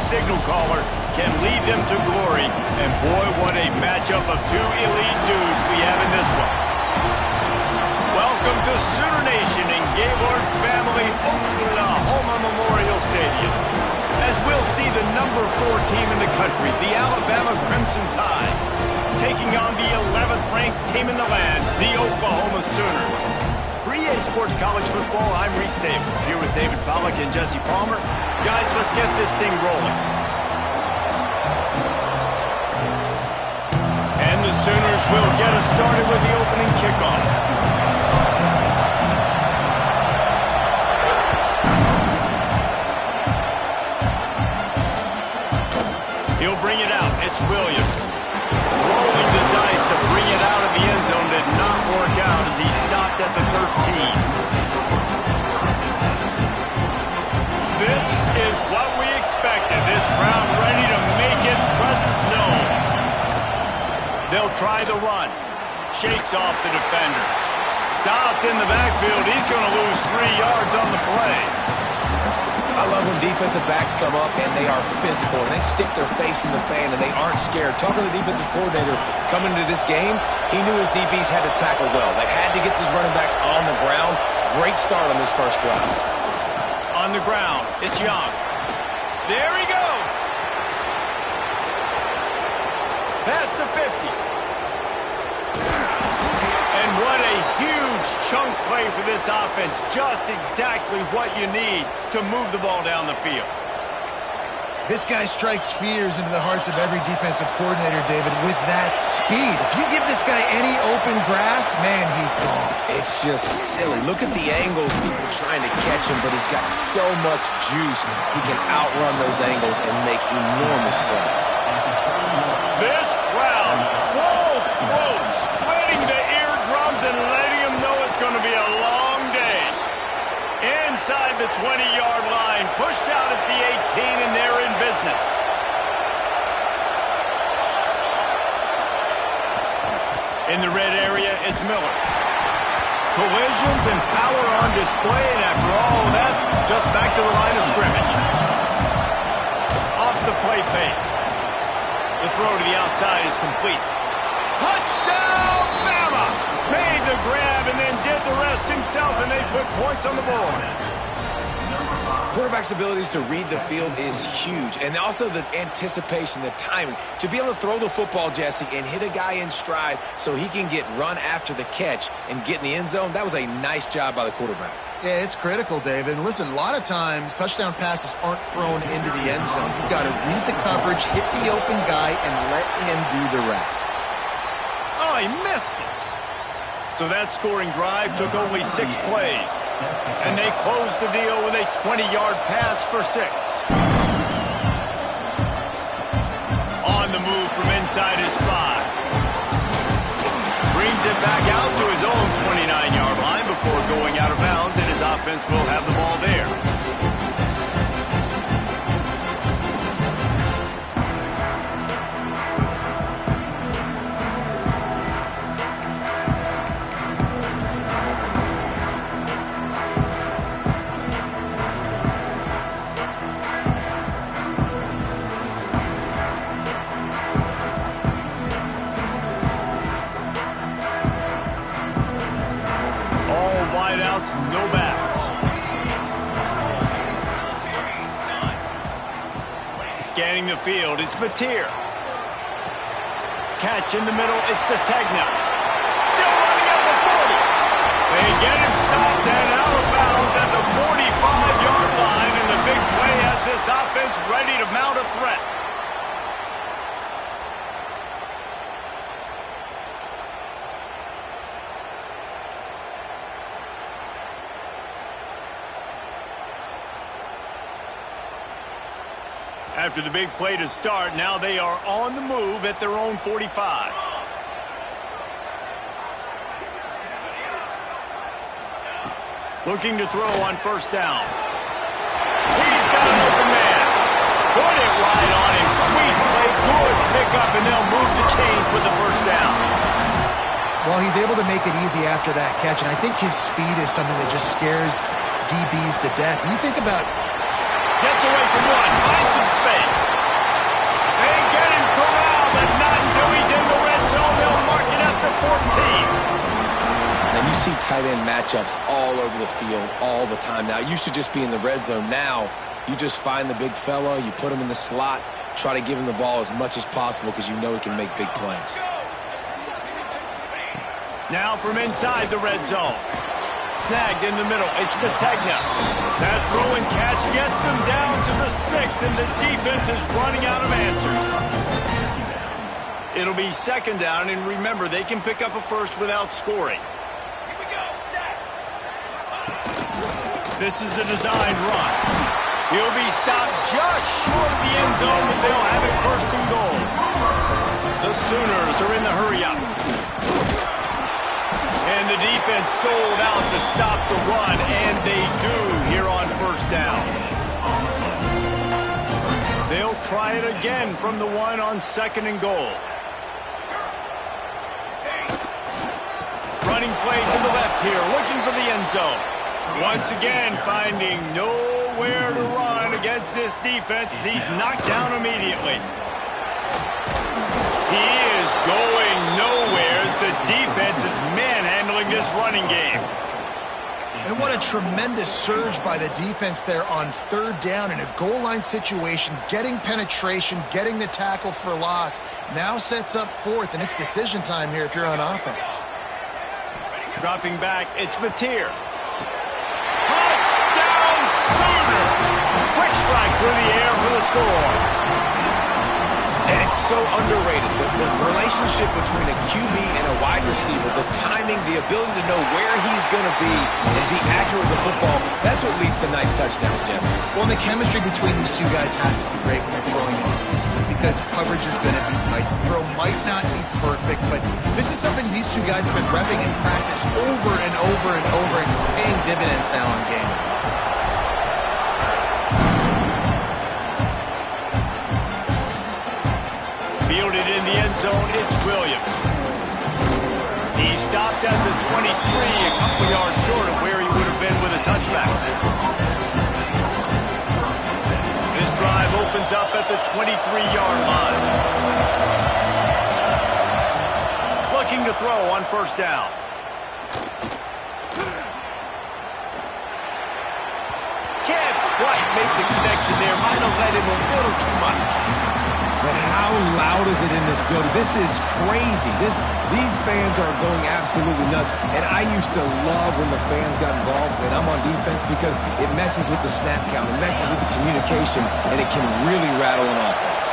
signal caller can lead them to glory. And boy, what a matchup of two elite dudes we have in this one. Welcome to Sooner Nation in Gaylord Family Oklahoma Memorial Stadium. As we'll see the number 4 team in the country, the Alabama Crimson Tide, taking on the 11th ranked team in the land, the Oklahoma Sooners. For EA Sports College Football, I'm Reese Davis, here with David Pollack and Jesse Palmer. Guys, let's get this thing rolling. And the Sooners will get us started with the opening kickoff. He'll bring it out. It's Williams. Rolling the dice to bring it out of the end zone did not work out as he stopped at the 13. This is what we expected. This crowd ready to make its presence known. They'll try the run. Shakes off the defender. Stopped in the backfield. He's going to lose 3 yards on the play. I love when defensive backs come up and they are physical and they stick their face in the fan and they aren't scared. Talking to the defensive coordinator coming into this game, he knew his DBs had to tackle well. They had to get these running backs on the ground. Great start on this first drive. On the ground, it's Young. There he goes. Past the 50. And what a huge chunk play for this offense. Just exactly what you need to move the ball down the field. This guy strikes fears into the hearts of every defensive coordinator, David, with that speed. If you give this guy any open grass, man, he's gone. It's just silly. Look at the angles, people trying to catch him, but he's got so much juice. He can outrun those angles and make enormous plays. This crowd, full throat, splitting the eardrums and letting them know it's going to be a long day. Inside the 20-yard line, pushed out at the 18, and they're in business. In the red area, it's Miller. Collisions and power on display, and after all of that, just back to the line of scrimmage. Off the play fake. The throw to the outside is complete. Touchdown, Bama! Made the grab and then did the rest himself, and they put points on the board. Quarterback's abilities to read the field is huge, and also the anticipation, the timing. To be able to throw the football, Jesse, and hit a guy in stride so he can get run after the catch and get in the end zone, that was a nice job by the quarterback. Yeah, it's critical, David. And listen, a lot of times touchdown passes aren't thrown into the end zone. You've got to read the coverage, hit the open guy, and let him do the rest. Oh, he missed it. So that scoring drive took only 6 plays. And they closed the deal with a 20-yard pass for 6. On the move from inside his 5. Brings it back out to his own 29-yard line before going out of bounds, and his offense will have the ball there. No backs. Scanning the field, it's Mateer. Catch in the middle, it's Sategna. Still running at the 40. They get him stopped and out of bounds at the 45-yard line, and the big play has this offense ready to mount a threat. After the big play to start, now they are on the move at their own 45. Looking to throw on first down. He's got an open man. Put it right on him. Sweet play, good pickup, and they'll move the chains with the first down. Well, he's able to make it easy after that catch, and I think his speed is something that just scares DBs to death. You think about... Gets away from one, finds some space. 14. And you see tight end matchups all over the field all the time now. It used to just be in the red zone. Now you just find the big fella, you put him in the slot, try to give him the ball as much as possible because you know he can make big plays. Now from inside the red zone. Snagged in the middle. It's Sategna. That throw and catch gets them down to the 6, and the defense is running out of answers. It'll be second down, and remember, they can pick up a first without scoring. This is a designed run. He'll be stopped just short of the end zone, but they'll have it first and goal. The Sooners are in the hurry-up. And the defense sold out to stop the run, and they do here on first down. They'll try it again from the 1 on second and goal. Running play to the left here, looking for the end zone. Once again, finding nowhere to run against this defense as he's knocked down immediately. He is going nowhere as the defense is manhandling this running game. And what a tremendous surge by the defense there on third down in a goal line situation, getting penetration, getting the tackle for loss. Now sets up fourth, and it's decision time here if you're on offense. Dropping back, it's Mateer. Touchdown Sooners! Quick strike through the air for the score. And it's so underrated. The relationship between a QB and a wide receiver, the timing, the ability to know where he's going to be and be accurate with the football, that's what leads to nice touchdowns, Jesse. Well, and the chemistry between these two guys has to be great when they're throwing it because coverage is going to be tight. The throw might not be perfect, but this is something these two guys have been repping in practice over and over and over, and it's paying dividends now in game. Fielded in the end zone, it's Williams. He stopped at the 23, a couple yards short of where he would have been with a touchback. This drive opens up at the 23-yard line. Looking to throw on first down. Can't quite make the connection there. Might have let him a little too much. But how loud is it in this building? This is crazy. These fans are going absolutely nuts. And I used to love when the fans got involved, and I'm on defense because it messes with the snap count. It messes with the communication, and it can really rattle an offense.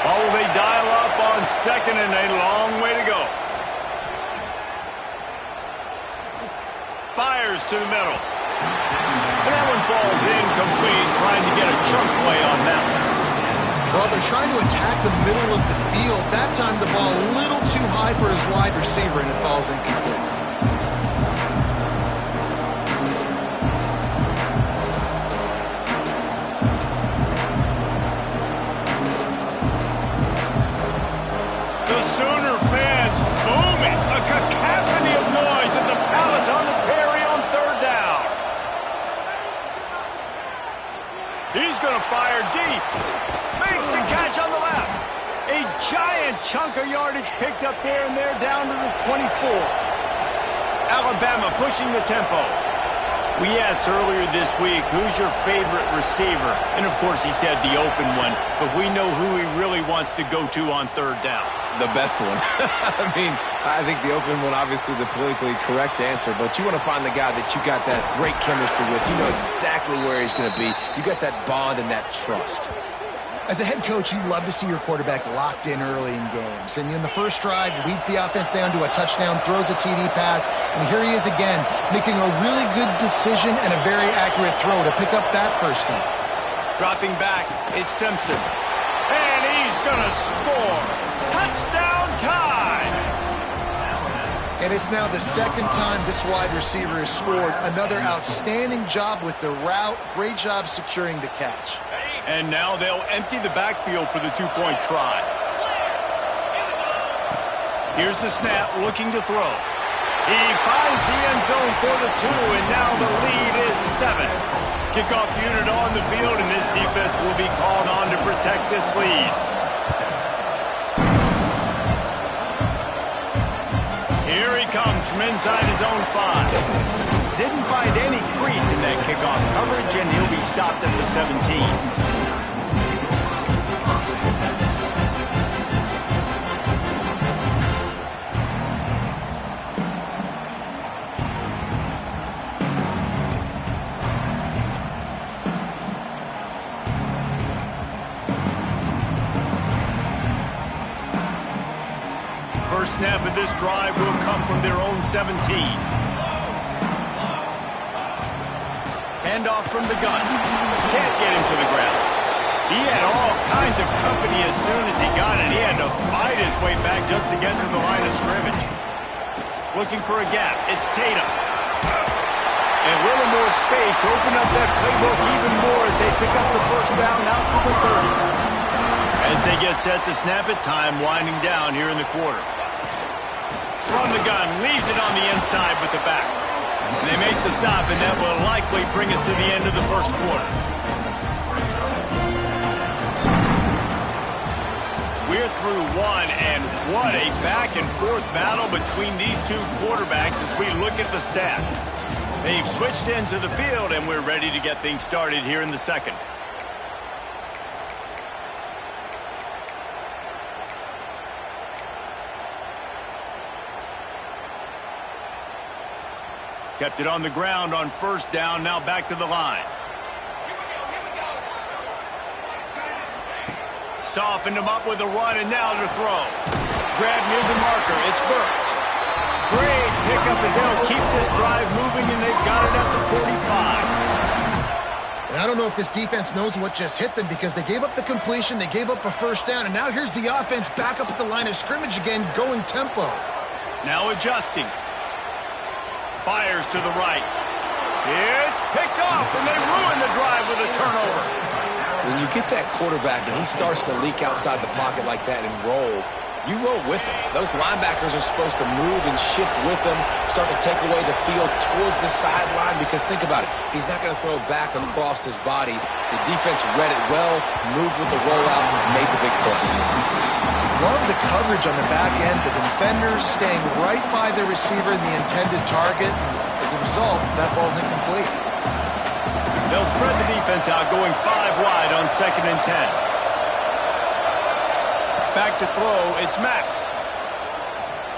Oh, they dial up on second, and a long way to go. Fires to the middle. And that one falls incomplete, trying to get a chunk play on that one. Well, they're trying to attack the middle of the field. That time the ball a little too high for his wide receiver, and it falls incomplete. The Sooner fans booming. A cacophony of noise at the Palace on the Prairie on third down. He's going to fire deep. Makes the catch on the left. A giant chunk of yardage picked up there, and they're down to the 24. Alabama pushing the tempo. We asked earlier this week, who's your favorite receiver? And, of course, he said the open one, but we know who he really wants to go to on third down. The best one. I mean, I think the open one, obviously the politically correct answer, but you want to find the guy that you got that great chemistry with. You know exactly where he's going to be. You got that bond and that trust. As a head coach, you love to see your quarterback locked in early in games. And in the first drive, leads the offense down to a touchdown, throws a TD pass, and here he is again, making a really good decision and a very accurate throw to pick up that first down. Dropping back, it's Simpson. And he's going to score. Touchdown time! And it's now the second time this wide receiver has scored. Another outstanding job with the route. Great job securing the catch. And now they'll empty the backfield for the two-point try. Here's the snap, looking to throw. He finds the end zone for the 2, and now the lead is 7. Kickoff unit on the field, and this defense will be called on to protect this lead. inside his own 5. Didn't find any crease in that kickoff coverage, and he'll be stopped at the 17. First snap of this drive will come from their own 17. Handoff from the gun. Can't get him to the ground. He had all kinds of company as soon as he got it. He had to fight his way back just to get to the line of scrimmage. Looking for a gap. It's Tatum. And a little more space. Open up that playbook even more as they pick up the first down out to the 30. As they get set to snap it, time winding down here in the quarter. From the gun, leaves it on the inside with the back. And they make the stop, and that will likely bring us to the end of the first quarter. We're through one, and what a back-and-forth battle between these two quarterbacks as we look at the stats. They've switched into the field, and we're ready to get things started here in the second. Kept it on the ground on first down, now back to the line. Softened him up with a run, and now to throw. Grab near the marker, it's Burks. Great pickup as they'll keep this drive moving, and they've got it at the 45. And I don't know if this defense knows what just hit them because they gave up the completion, they gave up a first down, and now here's the offense back up at the line of scrimmage again, going tempo. Now adjusting. Fires to the right. It's picked off, and they ruin the drive with a turnover. When you get that quarterback and he starts to leak outside the pocket like that and roll, you roll with him. Those linebackers are supposed to move and shift with them, start to take away the field towards the sideline because think about it. He's not going to throw back across his body. The defense read it well, moved with the rollout, made the big play. Love the coverage on the back end. The defenders staying right by the receiver and the intended target. As a result, that ball's incomplete. They'll spread the defense out, going 5 wide on 2nd and 10. Back to throw, it's Mack.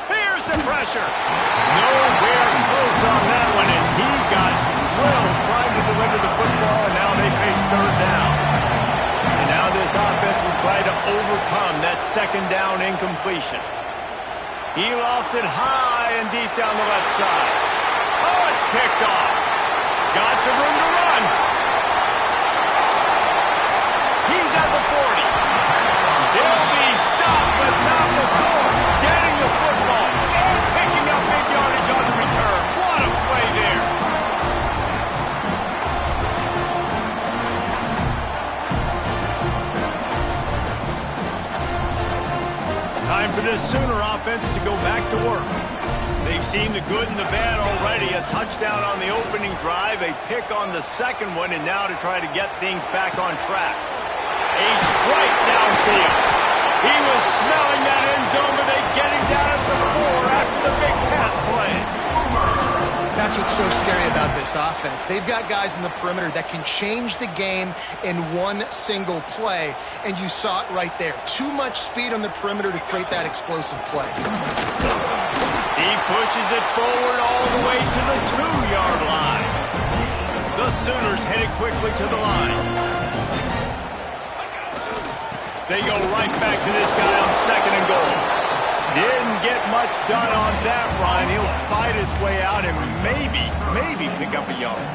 Here's some pressure. Nowhere close on that one as he got drilled trying to deliver the football, and now they face third down. And now this offense will try to overcome that second down incompletion. He lost it high and deep down the left side. Oh, it's picked off. Got some room to run. He's at the 40. He'll be stopped, but not before getting the football and picking up big yardage on the return. What a play there. Time for this Sooner offense to go back to work. They've seen the good and the bad already. A touchdown on the opening drive, a pick on the second one, and now to try to get things back on track. A strike downfield. He was smelling that end zone, but they get him down at the 4 after the big pass play. That's what's so scary about this offense. They've got guys in the perimeter that can change the game in one single play, and you saw it right there. Too much speed on the perimeter to create that explosive play. He pushes it forward all the way to the 2-yard line. The Sooners headed quickly to the line. They go right back to this guy on 2nd and goal. Didn't get much done on that run. He'll fight his way out and maybe pick up a yard.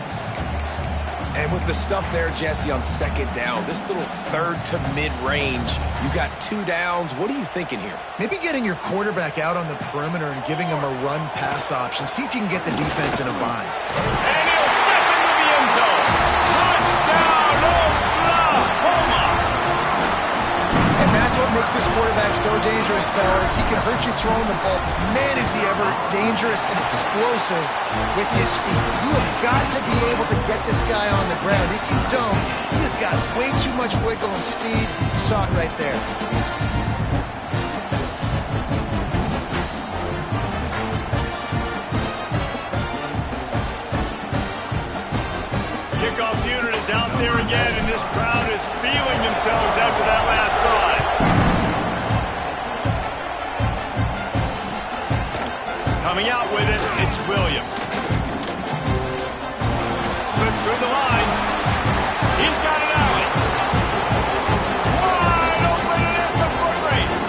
And with the stuff there, Jesse, on 2nd down, this little third to mid-range, you got 2 downs. What are you thinking here? Maybe getting your quarterback out on the perimeter and giving him a run-pass option. See if you can get the defense in a bind. And he'll step into the end zone. Touchdown, Oklahoma! And that's what makes this quarterback so dangerous, fellas. He can hurt you throwing the ball. Man, is he ever dangerous and explosive with his feet. You have got to be able to get this guy on the ground. If you don't, he has got way too much wiggle and speed. You saw it right there. there again, and this crowd is feeling themselves after that last drive. Coming out with it, it's Williams. Slips through the line. He's got an alley. Wide open, and it's a foot race.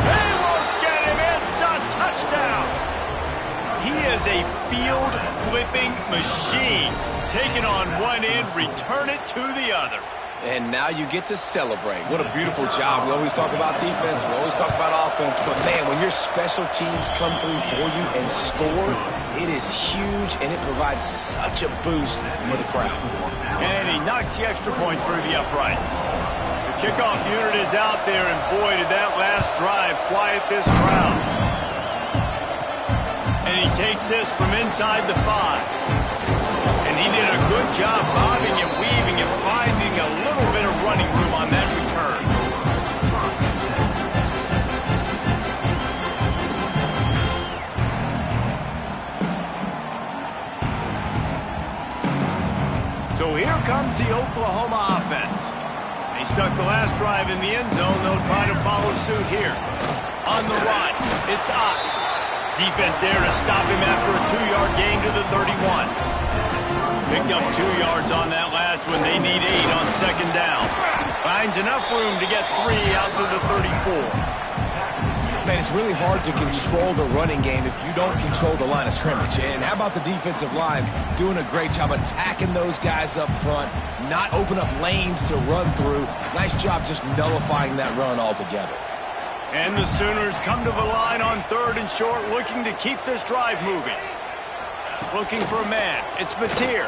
They won't get him. It's a touchdown. He is a field-flipping machine. Taking on one end, return it to the other. And now you get to celebrate. What a beautiful job. We always talk about defense. We always talk about offense. But, man, when your special teams come through for you and score, it is huge, and it provides such a boost for the crowd. And he knocks the extra point through the uprights. The kickoff unit is out there, and boy, did that last drive quiet this crowd. And he takes this from inside the 5. And he did a good job bobbing and weaving and finding a little bit of running room on that return. So here comes the Oklahoma offense. They stuck the last drive in the end zone. They'll try to follow suit here. On the run, it's Ott. Defense there to stop him after a 2-yard gain to the 31. Picked up 2 yards on that last one. They need 8 on second down. Finds enough room to get 3 out to the 34. Man, it's really hard to control the running game if you don't control the line of scrimmage. And how about the defensive line doing a great job attacking those guys up front, not open up lanes to run through. Nice job just nullifying that run altogether. And the Sooners come to the line on 3rd and short, looking to keep this drive moving. Looking for a man. It's Mateer.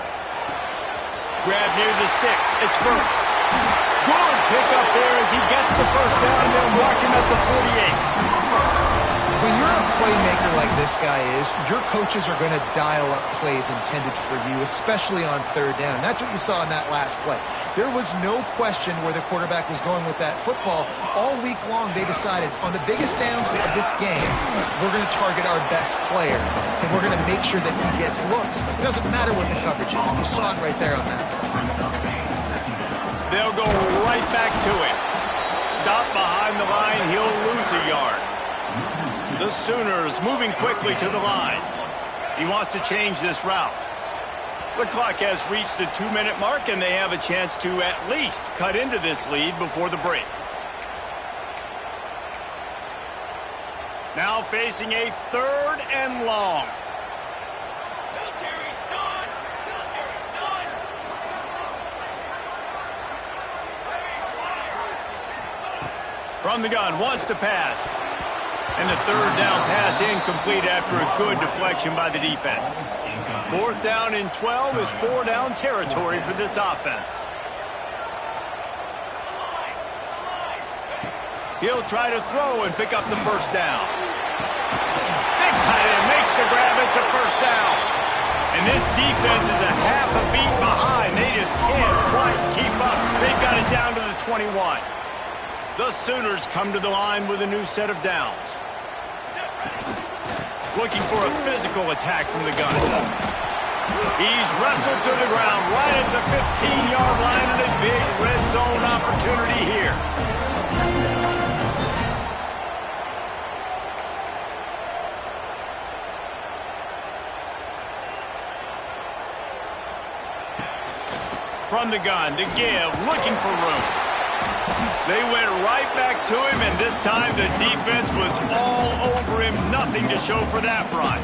Grab near the sticks. It's Burks. Good pick up there as he gets the first down. They'll mark him at the 48. When you're a playmaker like this guy is, your coaches are going to dial up plays intended for you, especially on 3rd down. That's what you saw in that last play. There was no question where the quarterback was going with that football. All week long, they decided on the biggest downs of this game, we're going to target our best player, and we're going to make sure that he gets looks. It doesn't matter what the coverage is. You saw it right there on that. They'll go right back to him. Stop behind the line. He'll lose a yard. The Sooners moving quickly to the line. He wants to change this route. The clock has reached the 2-minute mark, and they have a chance to at least cut into this lead before the break. Now facing a 3rd and long. From the gun, wants to pass. And the 3rd down pass incomplete after a good deflection by the defense. 4th down and 12 is 4-down territory for this offense. He'll try to throw and pick up the first down. Big tight end makes the grab. It's a first down. And this defense is a half a beat behind. They just can't quite keep up. They've got it down to the 21. The Sooners come to the line with a new set of downs. Looking for a physical attack from the gun. He's wrestled to the ground right at the 15-yard line, and a big red zone opportunity here. From the gun to give, looking for room. They went right back to him, and this time the defense was all over him. Nothing to show for that run.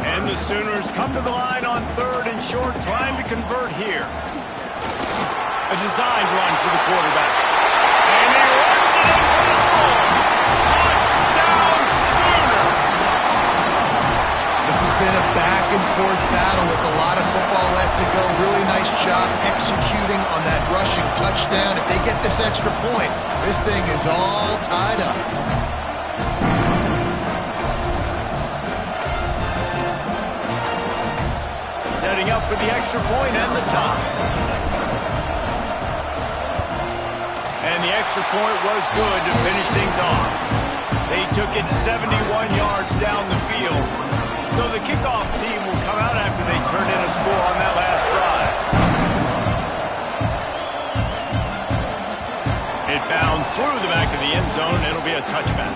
And the Sooners come to the line on 3rd and short, trying to convert here. A designed run for the quarterback. And he runs it in for the score. Touchdown, Sooners! This has been a back-and-forth battle with a lot of football left to go. Really nice job executing on that rushing touchdown. If they get this extra point, this thing is all tied up. Setting up for the extra point and the top. And the extra point was good to finish things off. They took it 71 yards down the field. So the kickoff team will come out after they turn in a score on that last drive. It bounds through the back of the end zone. It'll be a touchback.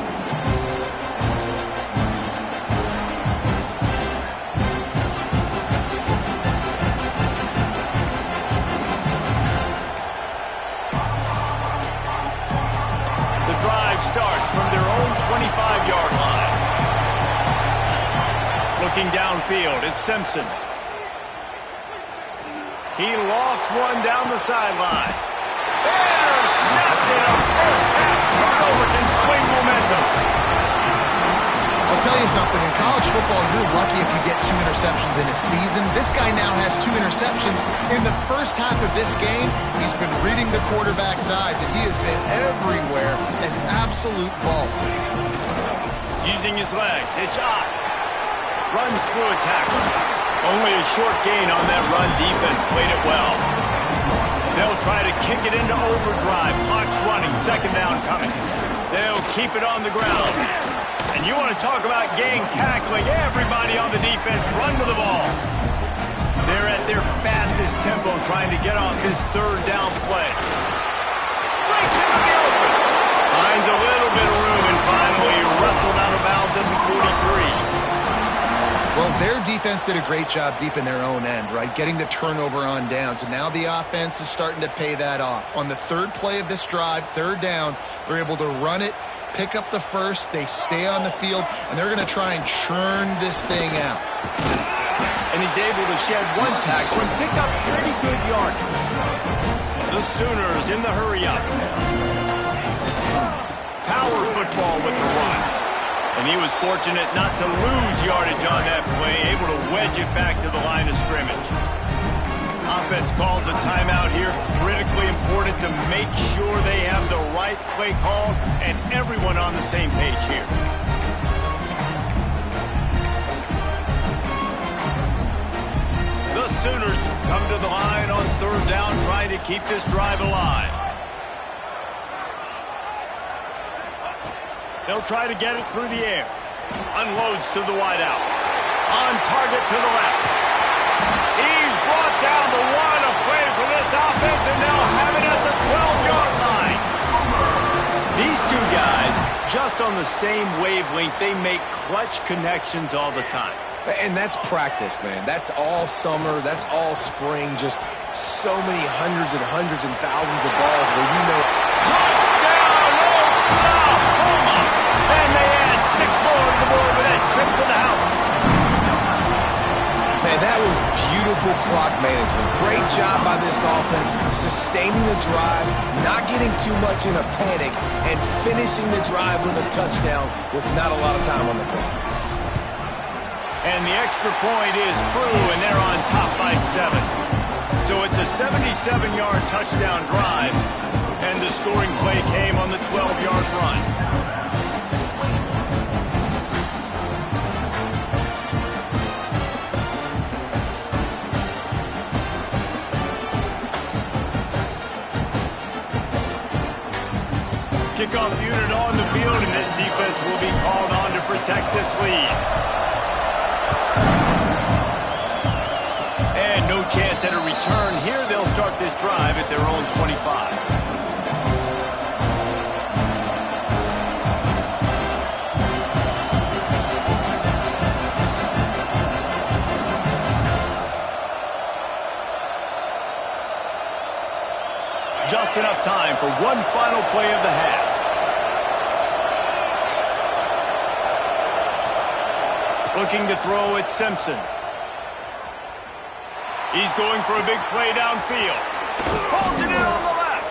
The drive starts from their own 25-yard line. Looking downfield, it's Simpson. He lost one down the sideline. Intercepted. A first-half turnover can swing momentum. I'll tell you something. In college football, you're lucky if you get 2 interceptions in a season. This guy now has 2 interceptions. In the first half of this game, he's been reading the quarterback's eyes, and he has been everywhere. An absolute ball. Using his legs, it's Ott. Runs through a tackle. Only a short gain on that run. Defense played it well. They'll try to kick it into overdrive. Clock's running. Second down coming. They'll keep it on the ground. And you want to talk about gang tackling. Everybody on the defense run to the ball. They're at their fastest tempo trying to get off his third down play. Breaks into the open. Finds a little bit of room and finally wrestled out of bounds at the 43. Well, their defense did a great job deep in their own end, right? Getting the turnover on downs. And now the offense is starting to pay that off. On the third play of this drive, third down, they're able to run it, pick up the first, they stay on the field, and they're going to try and churn this thing out. And he's able to shed one tackle and pick up pretty good yardage. The Sooners in the hurry-up. Power football with the run. And he was fortunate not to lose yardage on that play, able to wedge it back to the line of scrimmage. Offense calls a timeout here. Critically important to make sure they have the right play call and everyone on the same page here. The Sooners come to the line on third down, trying to keep this drive alive. They'll try to get it through the air. Unloads to the wideout. On target to the left. He's brought down the one. A play for this offense, and they'll have it at the 12-yard line. These two guys, just on the same wavelength, they make clutch connections all the time. And that's practice, man. That's all summer. That's all spring. Just so many hundreds and thousands of balls where you know. Touchdown, Oklahoma! And they add 6 more to the board with that trip to the house. Man, that was beautiful clock management. Great job by this offense, sustaining the drive, not getting too much in a panic, and finishing the drive with a touchdown with not a lot of time on the clock. And the extra point is true, and they're on top by 7. So it's a 77-yard touchdown drive, and the scoring play came on the 12-yard run. Kickoff unit on the field, and this defense will be called on to protect this lead. And no chance at a return here. They'll start this drive at their own 25. Just enough time for one final play of the half. Looking to throw at Simpson. He's going for a big play downfield. Pulls it in on the left.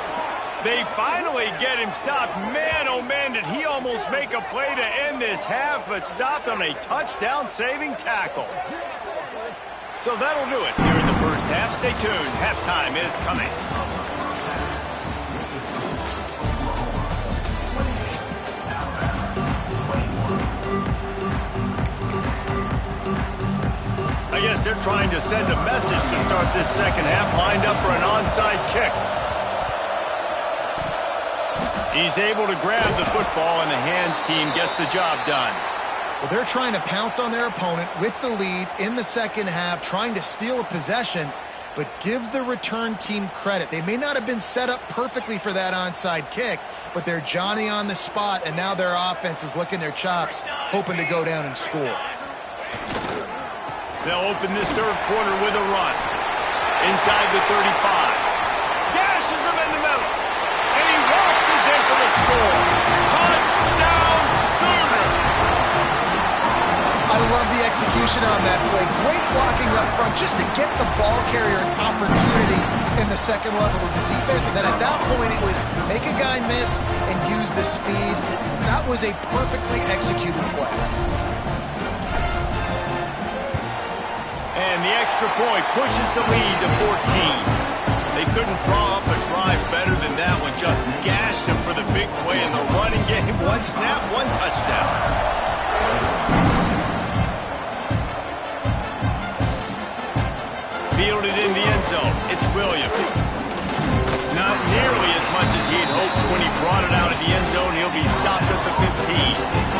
They finally get him stopped. Man, oh man, did he almost make a play to end this half, but stopped on a touchdown-saving tackle. So that'll do it here in the first half. Stay tuned. Halftime is coming. I guess they're trying to send a message to start this second half, lined up for an onside kick. He's able to grab the football, and the hands team gets the job done. Well, they're trying to pounce on their opponent with the lead in the second half, trying to steal a possession. but give the return team credit. They may not have been set up perfectly for that onside kick, but they're Johnny on the spot, and now their offense is licking their chops, hoping to go down and score. They'll open this third quarter with a run. Inside the 35. Gashes him in the middle. And he waltzes in for the score. Touchdown Sooners! I love the execution on that play. Great blocking up front just to get the ball carrier an opportunity in the second level of the defense. And then at that point, it was make a guy miss and use the speed. That was a perfectly executed play. And the extra point pushes the lead to 14. They couldn't draw up a drive better than that one. Just gashed him for the big play in the running game. One snap, one touchdown. Fielded in the end zone. It's Williams. Not nearly as much as he'd hoped when he brought it out of the end zone. He'll be stopped at the 15.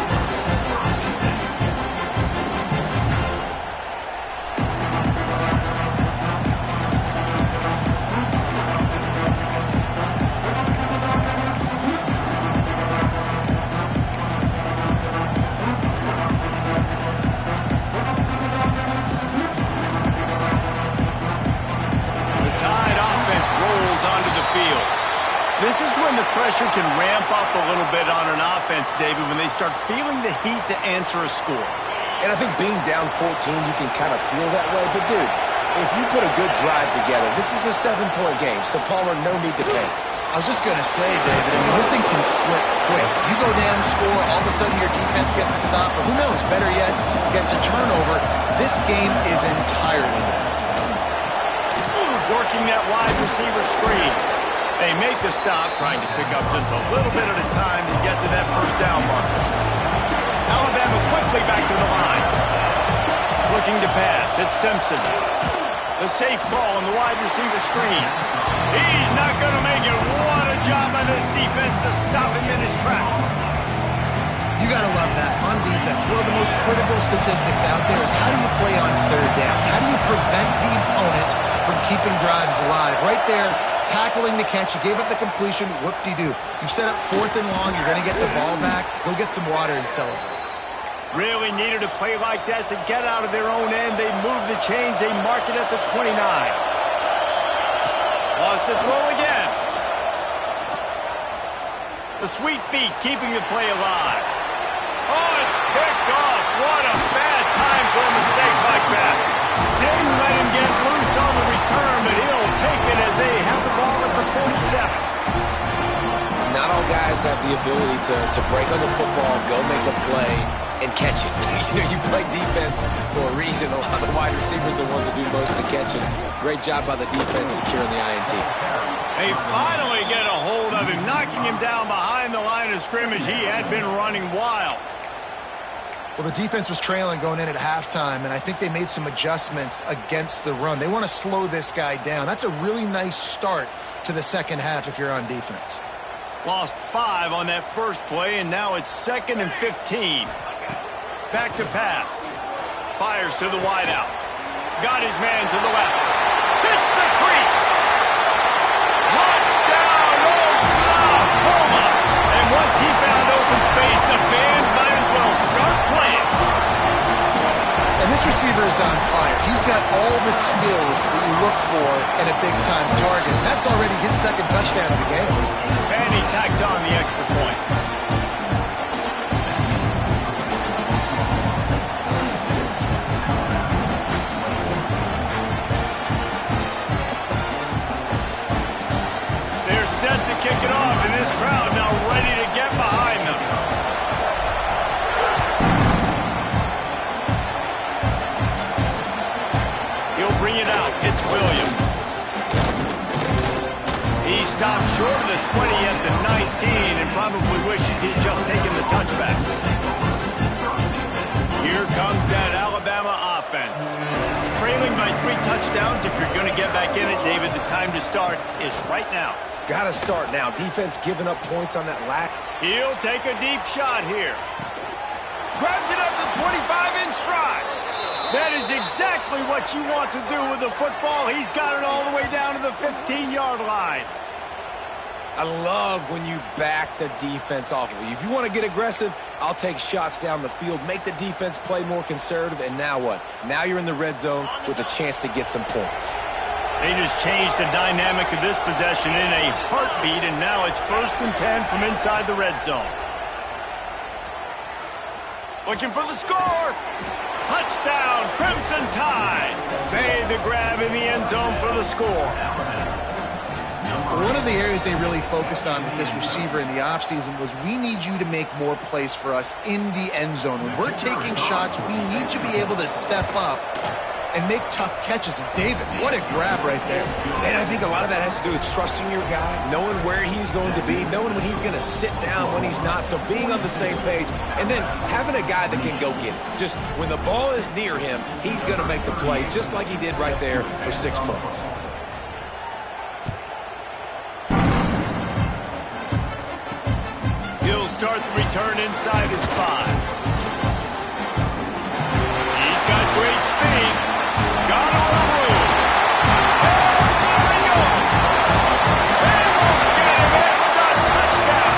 This is when the pressure can ramp up a little bit on an offense, David, when they start feeling the heat to answer a score. And I think being down 14, you can kind of feel that way. But, dude, if you put a good drive together, this is a 7-point game, so Palmer, no need to panic. I was just going to say, David, I mean, this thing can flip quick. You go down, score, all of a sudden your defense gets a stop, or who knows, better yet, gets a turnover. This game is entirely different. Working that wide receiver screen. They make the stop, trying to pick up just a little bit at a time to get to that first down marker. Alabama quickly back to the line. Looking to pass. It's Simpson. The safe call on the wide receiver screen. He's not going to make it. What a job by this defense to stop him in his tracks. You got to love that. On defense, one of the most critical statistics out there is how do you play on third down? How do you prevent the opponent from keeping drives alive? Right there, tackling the catch. You gave up the completion. Whoop-de-doo. You set up 4th and long. You're going to get the ball back. Go get some water and celebrate. Really needed a play like that to get out of their own end. They move the chains. They mark it at the 29. Lost the throw again. The sweet feet keeping the play alive. Oh, it's picked off. What a bad time for a mistake like that. Didn't let him get loose on the return, but he'll take it as they have the ball at the 47. Not all guys have the ability to break on the football, go make a play, and catch it. You know, you play defense for a reason. A lot of the wide receivers are the ones that do most of the catching. Great job by the defense securing the INT. They finally get a hold of him, knocking him down behind the line of scrimmage. He had been running wild. Well, the defense was trailing going in at halftime, and I think they made some adjustments against the run. They want to slow this guy down. That's a really nice start to the second half if you're on defense. Lost 5 on that first play, and now it's 2nd and 15. Back to pass. Fires to the wideout. Got his man to the left. Hits the crease. Touchdown, Oklahoma. And once he found open space, the band might as well start playing. And this receiver is on fire. He's got all the skills that you look for in a big-time target. And that's already his 2nd touchdown of the game. And he tacks on the extra point. They're set to kick it off, and this crowd now ready to get behind them. He'll bring it out. It's Williams. He stopped short of the 20 at the 19 and probably wishes he'd just taken the touchback. Here comes that Alabama offense. Trailing by 3 touchdowns. If you're going to get back in it, David, the time to start is right now. Got to start now. Defense giving up points on that lack. He'll take a deep shot here. Grabs it up to 25 in stride. That is exactly what you want to do with the football. He's got it all the way down to the 15-yard line. I love when you back the defense off of you. If you want to get aggressive, I'll take shots down the field, make the defense play more conservative, and now what? Now you're in the red zone with a chance to get some points. They just changed the dynamic of this possession in a heartbeat, and now it's 1st and 10 from inside the red zone. Looking for the score. Touchdown, Crimson Tide. Made the grab in the end zone for the score. One of the areas they really focused on with this receiver in the offseason was we need you to make more plays for us in the end zone. When we're taking shots, we need you to be able to step up and make tough catches. And David, what a grab right there. And I think a lot of that has to do with trusting your guy, knowing where he's going to be, knowing when he's going to sit down, when he's not. So being on the same page, and then having a guy that can go get it. Just when the ball is near him, he's going to make the play, just like he did right there for 6 points. He'll start the return inside his 5. He's got great speed. Got a little room. And there he goes. They won't get him. It's a touchdown.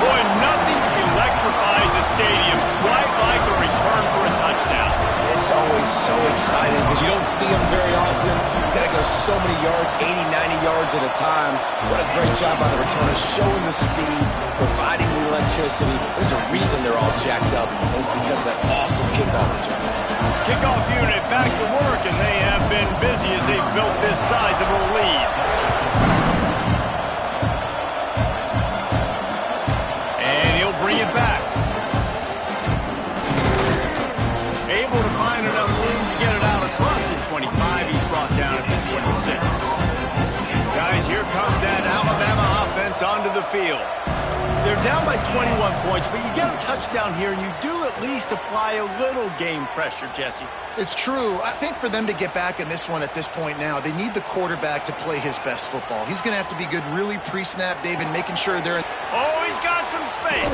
Boy, nothing electrifies a stadium quite like a return for a touchdown. It's always so exciting because you don't see them very often. Got to go so many yards, 80, 90 yards at a time. What a great job by the returner, showing the speed, providing the electricity. There's a reason they're all jacked up, and it's because of that awesome kickoff return. Kickoff unit back to work, and they have been busy as they've built this sizable lead. And he'll bring it back. Able to find enough room to get it out across the 25. He's brought down at the 26. Guys, here comes that Alabama offense onto the field. They're down by 21 points, but you get a touchdown here, and you do at least apply a little game pressure, Jesse. It's true. I think for them to get back in this one at this point now, they need the quarterback to play his best football. He's going to have to be good really pre-snap, David, making sure they're in. Oh, he's got some space.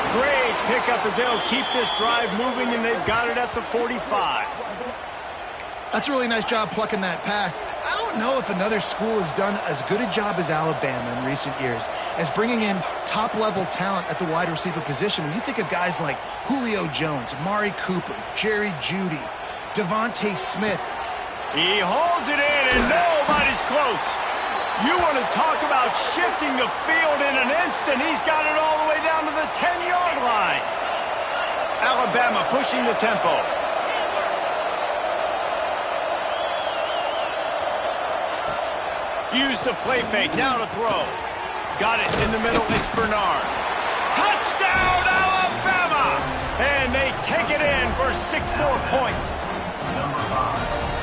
Great pickup as they'll keep this drive moving, and they've got it at the 45. That's a really nice job plucking that pass. I don't know if another school has done as good a job as Alabama in recent years as bringing in top-level talent at the wide receiver position. When you think of guys like Julio Jones, Amari Cooper, Jerry Jeudy, Devontae Smith. He holds it in, and nobody's close. You want to talk about shifting the field in an instant. He's got it all the way down to the 10-yard line. Alabama pushing the tempo. Use the play fake, now to throw. Got it in the middle, it's Bernard. Touchdown, Alabama! And they take it in for 6 more points.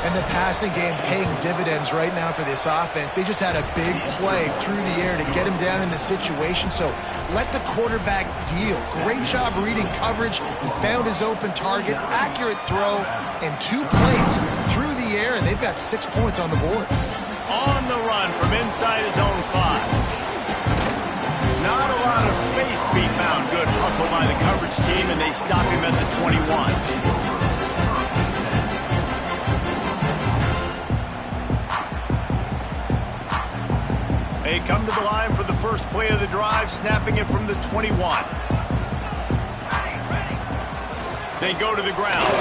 And the passing game paying dividends right now for this offense. They just had a big play through the air to get him down in the situation. So let the quarterback deal. Great job reading coverage. He found his open target, accurate throw, and 2 plays through the air, and they've got 6 points on the board. On the run from inside his own 5. Not a lot of space to be found. Good hustle by the coverage team, and they stop him at the 21. They come to the line for the first play of the drive, snapping it from the 21. They go to the ground,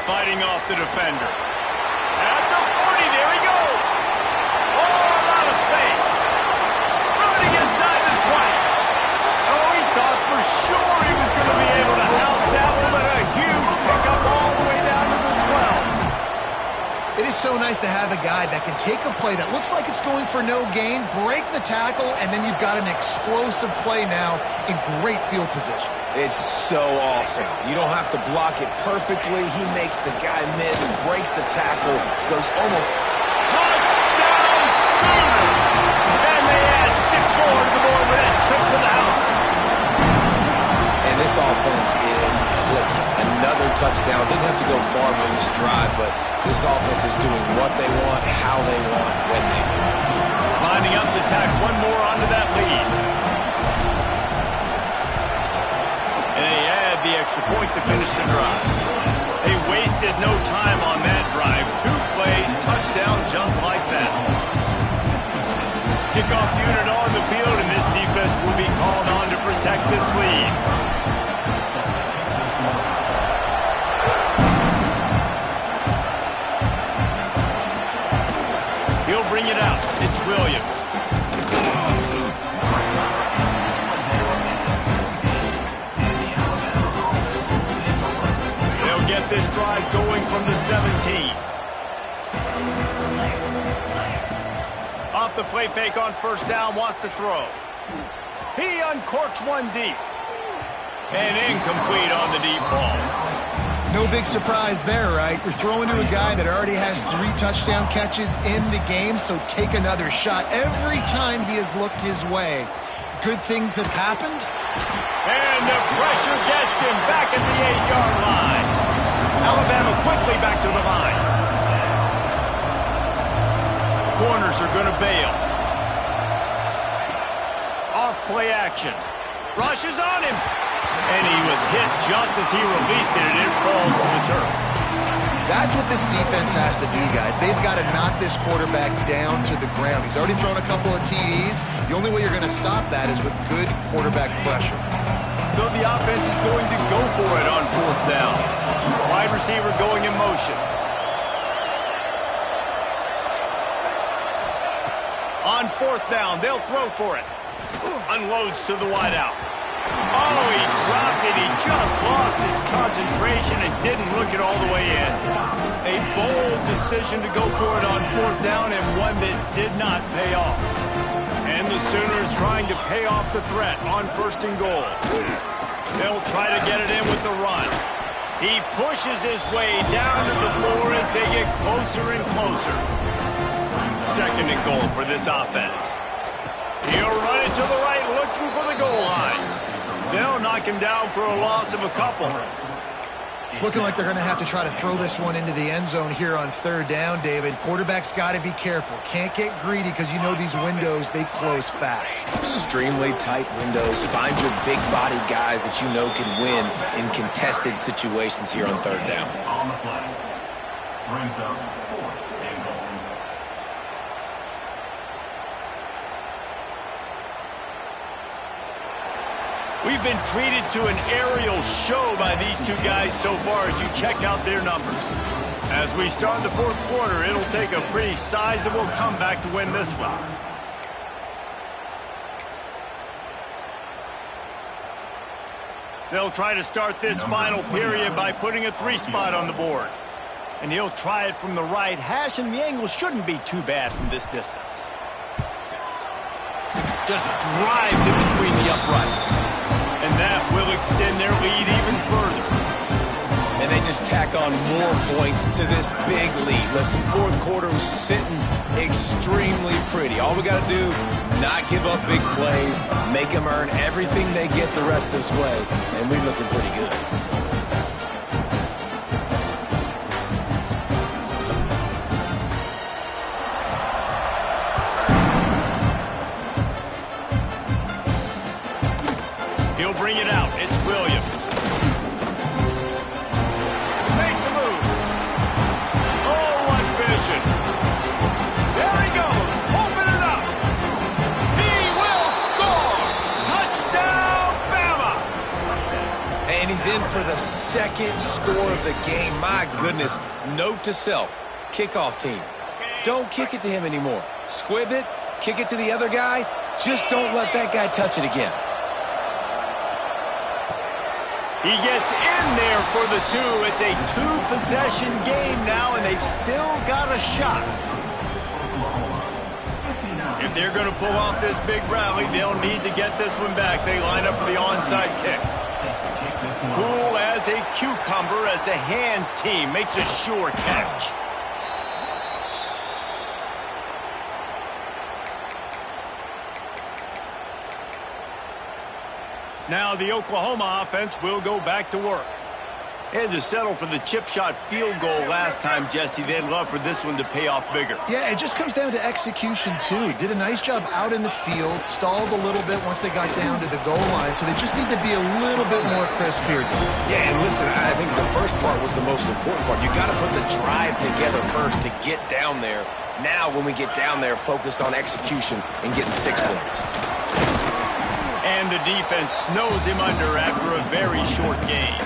fighting off the defender. At the 40, there he goes. Oh, a lot of space. Running inside the 20. Oh, he thought for sure he was going to be able to house that one, but a huge pickup all the way down to the 12. It is so nice to have a guy that can take a play that looks like it's going for no gain, break the tackle, and then you've got an explosive play now in great field position. It's so awesome. You don't have to block it perfectly. He makes the guy miss, breaks the tackle, goes almost. Touchdown, Sooner! And they add 6 more to the board with that trip to the house. And this offense is clicking. Another touchdown. Didn't have to go far for this drive, but this offense is doing what they want, how they want, when they want. Lining up to tack 1 more onto that lead. And they add the extra point to finish the drive. They wasted no time on that drive. 2 plays, touchdown just like that. Kickoff unit on the field, and this defense will be called on to protect this lead. He'll bring it out. It's Williams. They'll get this drive going from the 17. Off the play fake on first down, wants to throw. He uncorks one deep. And incomplete on the deep ball. No big surprise there, right? You're throwing to a guy that already has 3 touchdown catches in the game, so take another shot every time he has looked his way. Good things have happened. And the pressure gets him back at the 8-yard line. Alabama quickly back to the line. Corners are going to bail. Off play action. Rushes on him. And he was hit just as he released it, and it falls to the turf. That's what this defense has to do, guys. They've got to knock this quarterback down to the ground. He's already thrown a couple of TDs. The only way you're going to stop that is with good quarterback pressure. So the offense is going to go for it on 4th down. Wide receiver going in motion. On 4th down, they'll throw for it. Unloads to the wideout. Oh, he dropped it. He just lost his concentration and didn't look it all the way in. A bold decision to go for it on 4th down, and one that did not pay off. And the Sooners trying to pay off the threat on 1st and goal. They'll try to get it in with the run. He pushes his way down to the floor as they get closer and closer. 2nd and goal for this offense. He'll run it to the right, looking for the goal line. They'll knock him down for a loss of a couple. It's looking like they're going to have to try to throw this one into the end zone here on 3rd down, David. Quarterback's got to be careful. Can't get greedy because you know these windows, they close fast. Extremely tight windows. Find your big-bodied guys that you know can win in contested situations here on 3rd down. On the play, brings up 4th and goal. We've been treated to an aerial show by these 2 guys so far as you check out their numbers. As we start the 4th quarter, it'll take a pretty sizable comeback to win this one. They'll try to start this final period by putting a 3 spot on the board. And he'll try it from the right hash, and the angle shouldn't be too bad from this distance. Just drives it between the uprights. And that will extend their lead even further. And they just tack on more points to this big lead. Listen, 4th quarter was sitting extremely pretty. All we got to do, not give up big plays, make them earn everything they get the rest of this way, and we're looking pretty good. He'll bring it out. It's Williams. Makes a move. Oh, what vision. There he goes. Open it up. He will score. Touchdown, Bama. And he's in for the 2nd score of the game. My goodness. Note to self, kickoff team. Don't kick it to him anymore. Squib it, kick it to the other guy. Just don't let that guy touch it again. He gets in there for the 2. It's a 2-possession game now, and they've still got a shot. If they're going to pull off this big rally, they'll need to get this one back. They line up for the onside kick. Cool as a cucumber as the hands team makes a sure catch. Now the Oklahoma offense will go back to work. They had to settle for the chip shot field goal last time, Jesse. They'd love for this one to pay off bigger. Yeah, it just comes down to execution, too. Did a nice job out in the field, stalled a little bit once they got down to the goal line, so they just need to be a little bit more crisp here. Yeah, and listen, I think the first part was the most important part. You got to put the drive together first to get down there. Now, when we get down there, focus on execution and getting 6 points. And the defense snows him under after a very short game.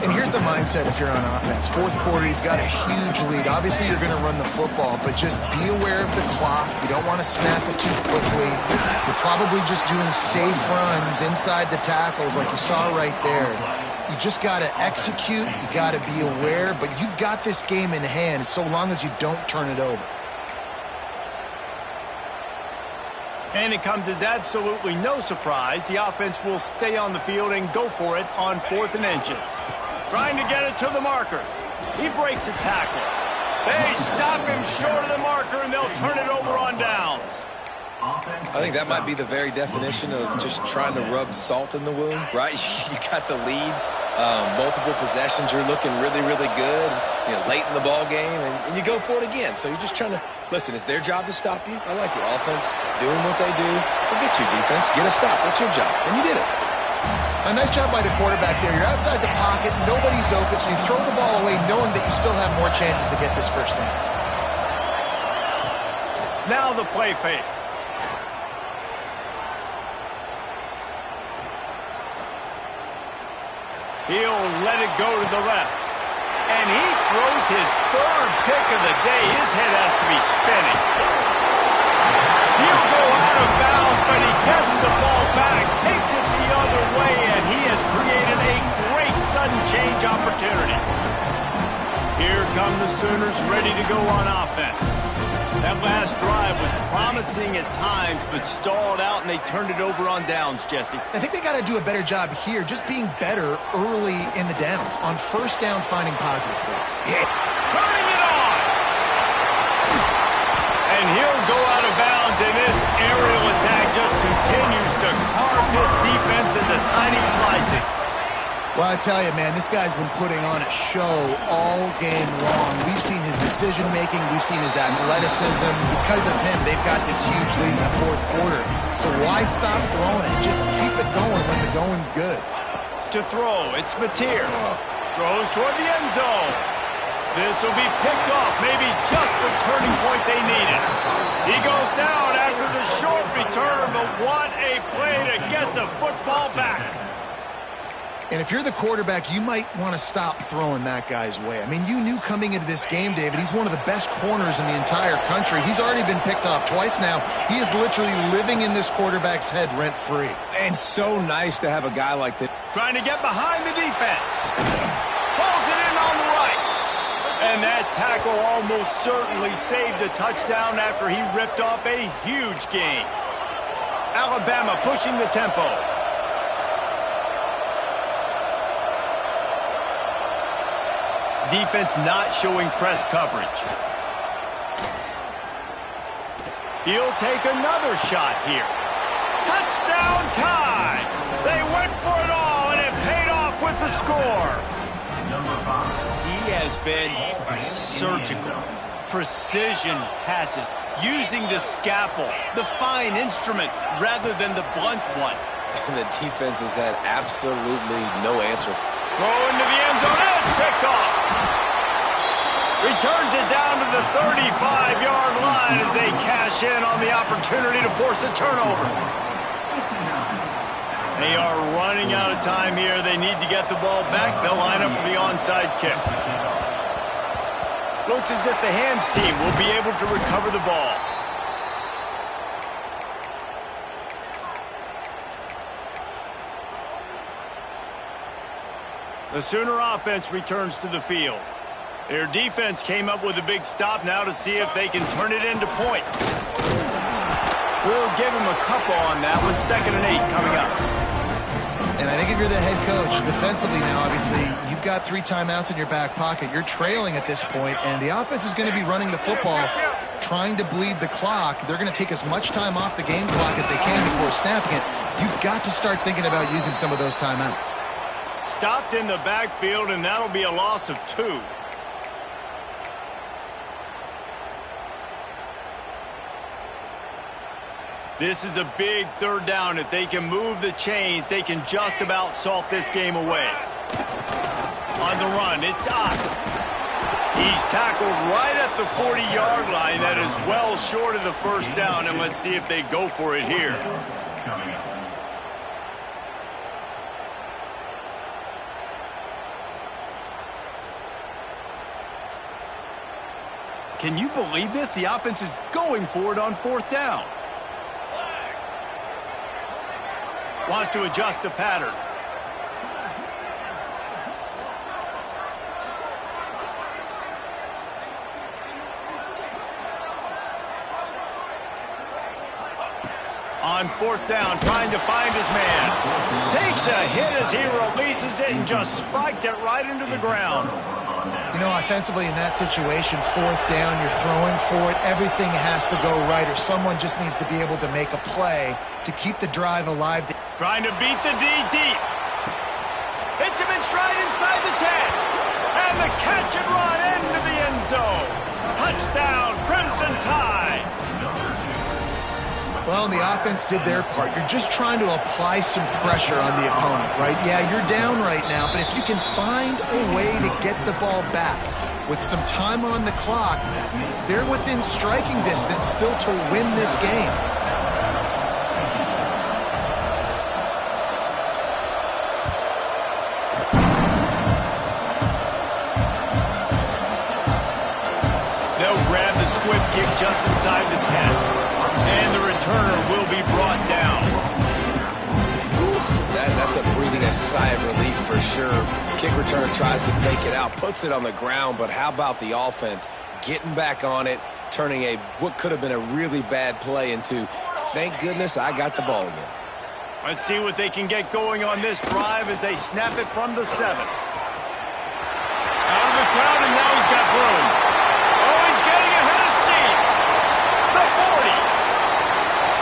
And here's the mindset if you're on offense. Fourth quarter, you've got a huge lead. Obviously, you're going to run the football, but just be aware of the clock. You don't want to snap it too quickly. You're probably just doing safe runs inside the tackles like you saw right there. You just got to execute. You got to be aware, but you've got this game in hand so long as you don't turn it over. And it comes as absolutely no surprise. The offense will stay on the field and go for it on 4th and inches. Trying to get it to the marker. He breaks a tackle. They stop him short of the marker, and they'll turn it over on downs. I think that might be the very definition of just trying to rub salt in the wound, right? You got the lead, multiple possessions, you're looking really, really good, late in the ball game, and you go for it again. So you're just trying to, listen, it's their job to stop you. I like the offense doing what they do. Forget your defense, get a stop. That's your job, and you did it. A nice job by the quarterback there. You're outside the pocket, nobody's open, so you throw the ball away knowing that you still have more chances to get this first down. Now the play fake. He'll let it go to the left. And he throws his 3rd pick of the day. His head has to be spinning. He'll go out of bounds, but he gets the ball back, takes it the other way, and he has created a great sudden change opportunity. Here come the Sooners ready to go on offense. That last drive was promising at times, but stalled out, and they turned it over on downs, Jesse. I think they got to do a better job here, just being better early in the downs. On first down, finding positive plays. Yeah. Turning it on! And he'll go out of bounds, and this aerial attack just continues to carve this defense into tiny slices. Well, I tell you, man, this guy's been putting on a show all game long. We've seen his decision-making. We've seen his athleticism. Because of him, they've got this huge lead in the 4th quarter. So why stop throwing it? Just keep it going when the going's good. To throw, it's Mateer. Throws toward the end zone. This will be picked off, maybe just the turning point they needed. He goes down after the short return, but what a play to get the football back. And if you're the quarterback, you might want to stop throwing that guy's way. I mean, you knew coming into this game, David, he's one of the best corners in the entire country. He's already been picked off twice now. He is literally living in this quarterback's head rent-free. And so nice to have a guy like that. Trying to get behind the defense. Pulls it in on the right. And that tackle almost certainly saved a touchdown after he ripped off a huge gain. Alabama pushing the tempo. Defense not showing press coverage. He'll take another shot here. Touchdown time! They went for it all, and it paid off with the score. He has been surgical. Precision passes, using the scalpel, the fine instrument, rather than the blunt one. And the defense has had absolutely no answer. Throw into the end zone, and it's picked off. Returns it down to the 35-yard line as they cash in on the opportunity to force a turnover. They are running out of time here. They need to get the ball back. They'll line up for the onside kick. Looks as if the hands team will be able to recover the ball. The Sooner offense returns to the field. Their defense came up with a big stop now to see if they can turn it into points. We'll give them a couple on that one. 2nd and 8 coming up. And I think if you're the head coach, defensively now, obviously, you've got 3 timeouts in your back pocket. You're trailing at this point, and the offense is going to be running the football, trying to bleed the clock. They're going to take as much time off the game clock as they can before snapping it. You've got to start thinking about using some of those timeouts. Stopped in the backfield, and that'll be a loss of 2. This is a big 3rd down. If they can move the chains, they can just about salt this game away. On the run, it's Ott. He's tackled right at the 40-yard line. That is well short of the 1st down, and let's see if they go for it here. Can you believe this? The offense is going for it on 4th down. Wants to adjust the pattern. On 4th down, trying to find his man. Takes a hit as he releases it and just spiked it right into the ground. You know, offensively in that situation, 4th down, you're throwing for it. Everything has to go right, or someone just needs to be able to make a play to keep the drive alive. Trying to beat the D deep. Hits him in stride inside the 10. And the catch and run into the end zone. Touchdown, Crimson Tide. Well, the offense did their part. You're just trying to apply some pressure on the opponent, right? Yeah, you're down right now, but if you can find a way to get the ball back with some time on the clock, they're within striking distance still to win this game. They'll grab the squib kick just inside the 10. And the returner will be brought down. That's a breathing a sigh of relief for sure. Kick returner tries to take it out, puts it on the ground, but how about the offense getting back on it, turning what could have been a really bad play into, thank goodness I got the ball again. Let's see what they can get going on this drive as they snap it from the 7. Out of the crowd, and now he's got room. Oh, he's getting ahead of steam. The 40.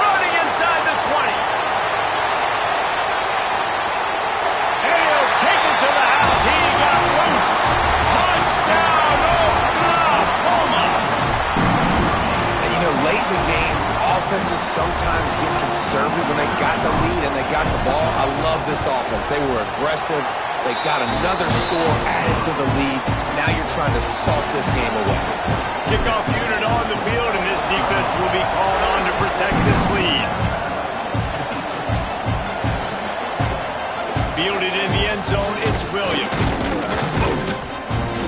Running inside the 20. And he'll take it to the house. He got loose. Touchdown, Oklahoma. And you know, late in the games, offenses sometimes get conservative when they got the lead and they got the ball. I love this offense. They were aggressive. They got another score added to the lead. Now you're trying to salt this game away. Kickoff unit on the field, and this defense will be called on to protect this lead. Fielded in the end zone, it's Williams.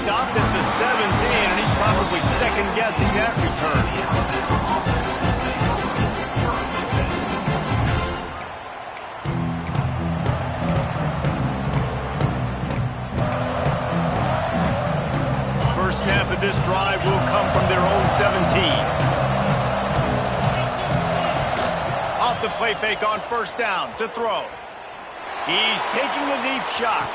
Stopped at the 17, and he's probably second-guessing that return. Snap of this drive will come from their own 17. Off the play fake on 1st down to throw. He's taking a deep shot.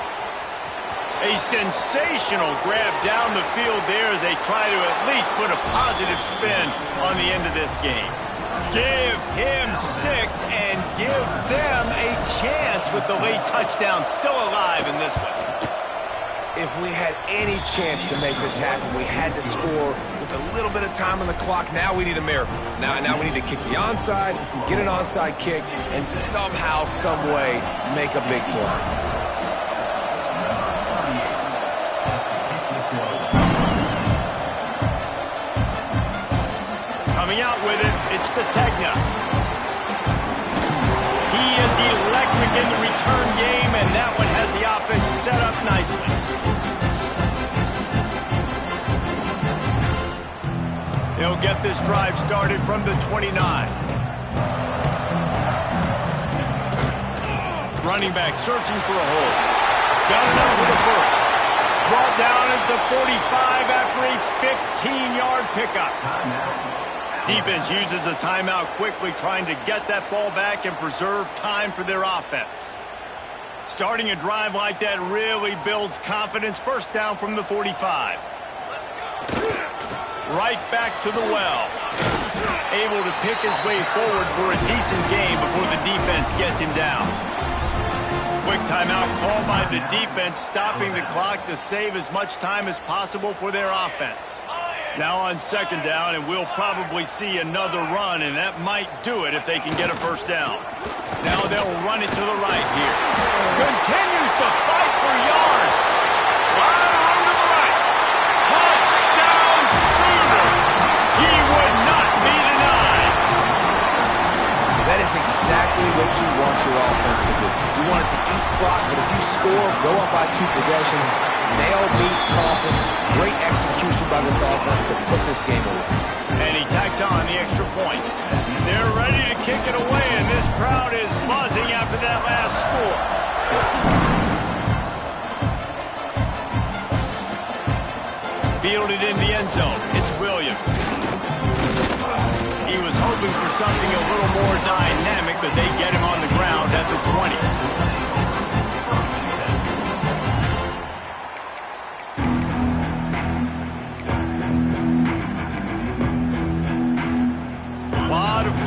A sensational grab down the field there as they try to at least put a positive spin on the end of this game. Give him 6 and give them a chance with the late touchdown still alive in this one. If we had any chance to make this happen, we had to score with a little bit of time on the clock. Now we need a miracle. Now we need to kick the onside, get an onside kick, and somehow, some way, make a big play. Coming out with it, it's Sategna. He is electric in the return game, and that one has the offense set up nicely. He'll get this drive started from the 29. Running back searching for a hole. Got it up to the 1st. Brought down at the 45 after a 15-yard pickup. Defense uses a timeout quickly, trying to get that ball back and preserve time for their offense. Starting a drive like that really builds confidence. 1st down from the 45. Right back to the well. Able to pick his way forward for a decent game before the defense gets him down. quick timeout called by the defense, stopping the clock to save as much time as possible for their offense. Now on second down, and we'll probably see another run, and that might do it if they can get a first down. Now they'll run it to the right here. Continues to fight for yards. Lot of room to the right. Touchdown Sooner. He would not be denied. That is exactly what you want your offense to do. You want it to eat clock, but if you score, go up by 2 possessions, nail, meet, coffin. Great execution by this offense to put this game away. And he tacks on the extra point. They're ready to kick it away, and this crowd is buzzing after that last score. Fielded in the end zone. It's Williams. He was hoping for something a little more dynamic, but they get him on the ground at the 20.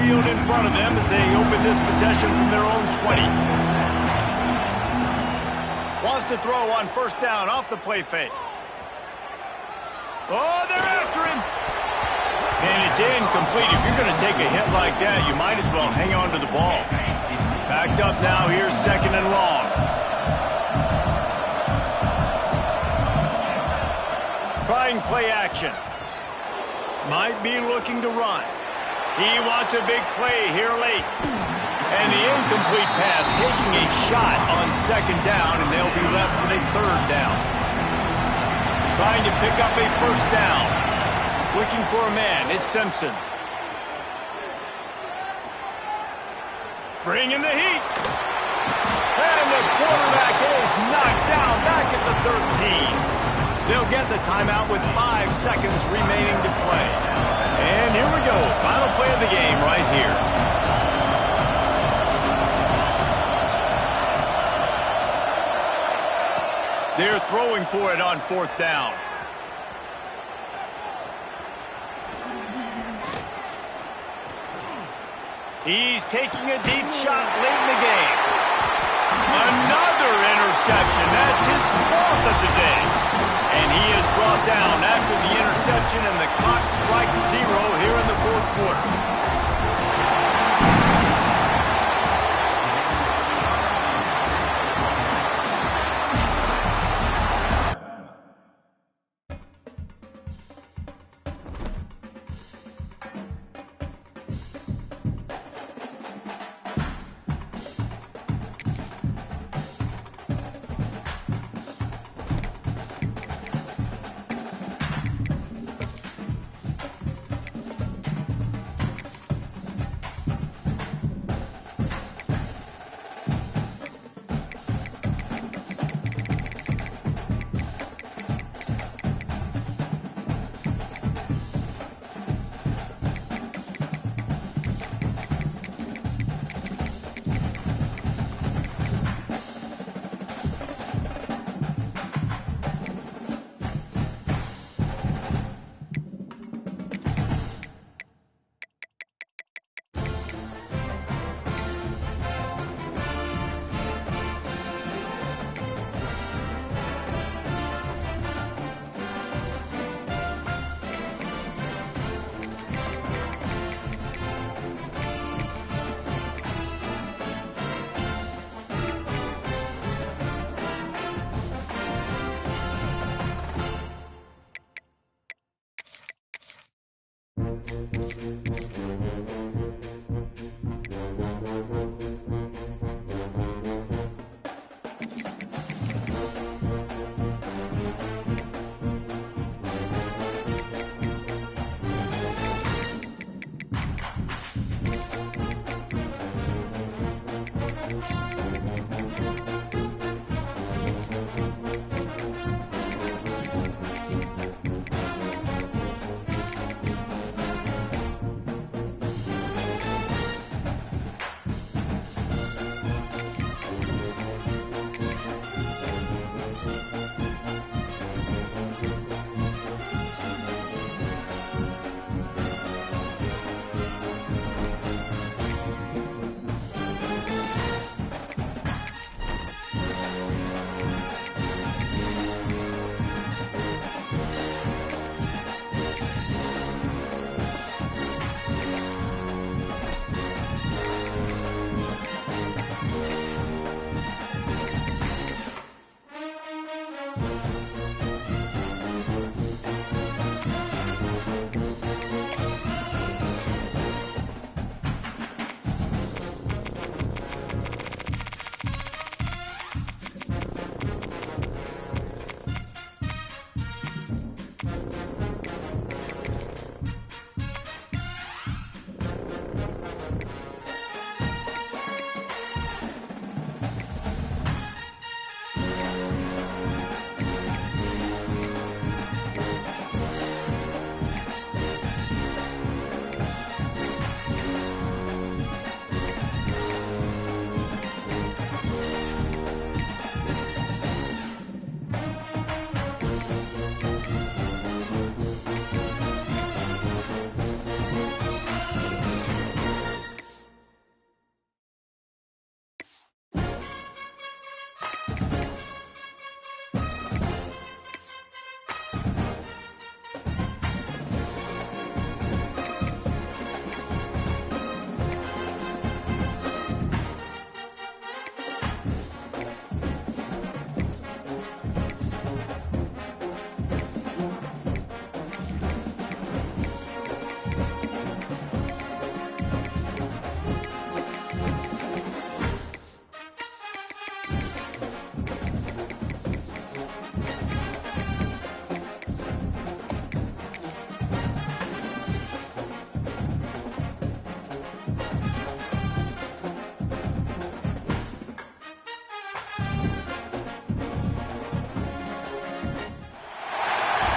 Field in front of them as they open this possession from their own 20. Wants to throw on first down off the play fake. Oh, they're after him. And it's incomplete. If you're going to take a hit like that, you might as well hang on to the ball. Backed up now. Here's second and long. Trying play action. Might be looking to run. He wants a big play here late. And the incomplete pass taking a shot on second down, and they'll be left with a third down. Trying to pick up a first down. Looking for a man. It's Simpson. Bringing the heat. And the quarterback is knocked down back at the 13. They'll get the timeout with 5 seconds remaining to play. And here we go. Final play of the game right here. They're throwing for it on fourth down. He's taking a deep shot late in the game. Another interception. That's his 4th of the day. And he is brought down after the interception, and the clock strikes 0 here in the 4th quarter.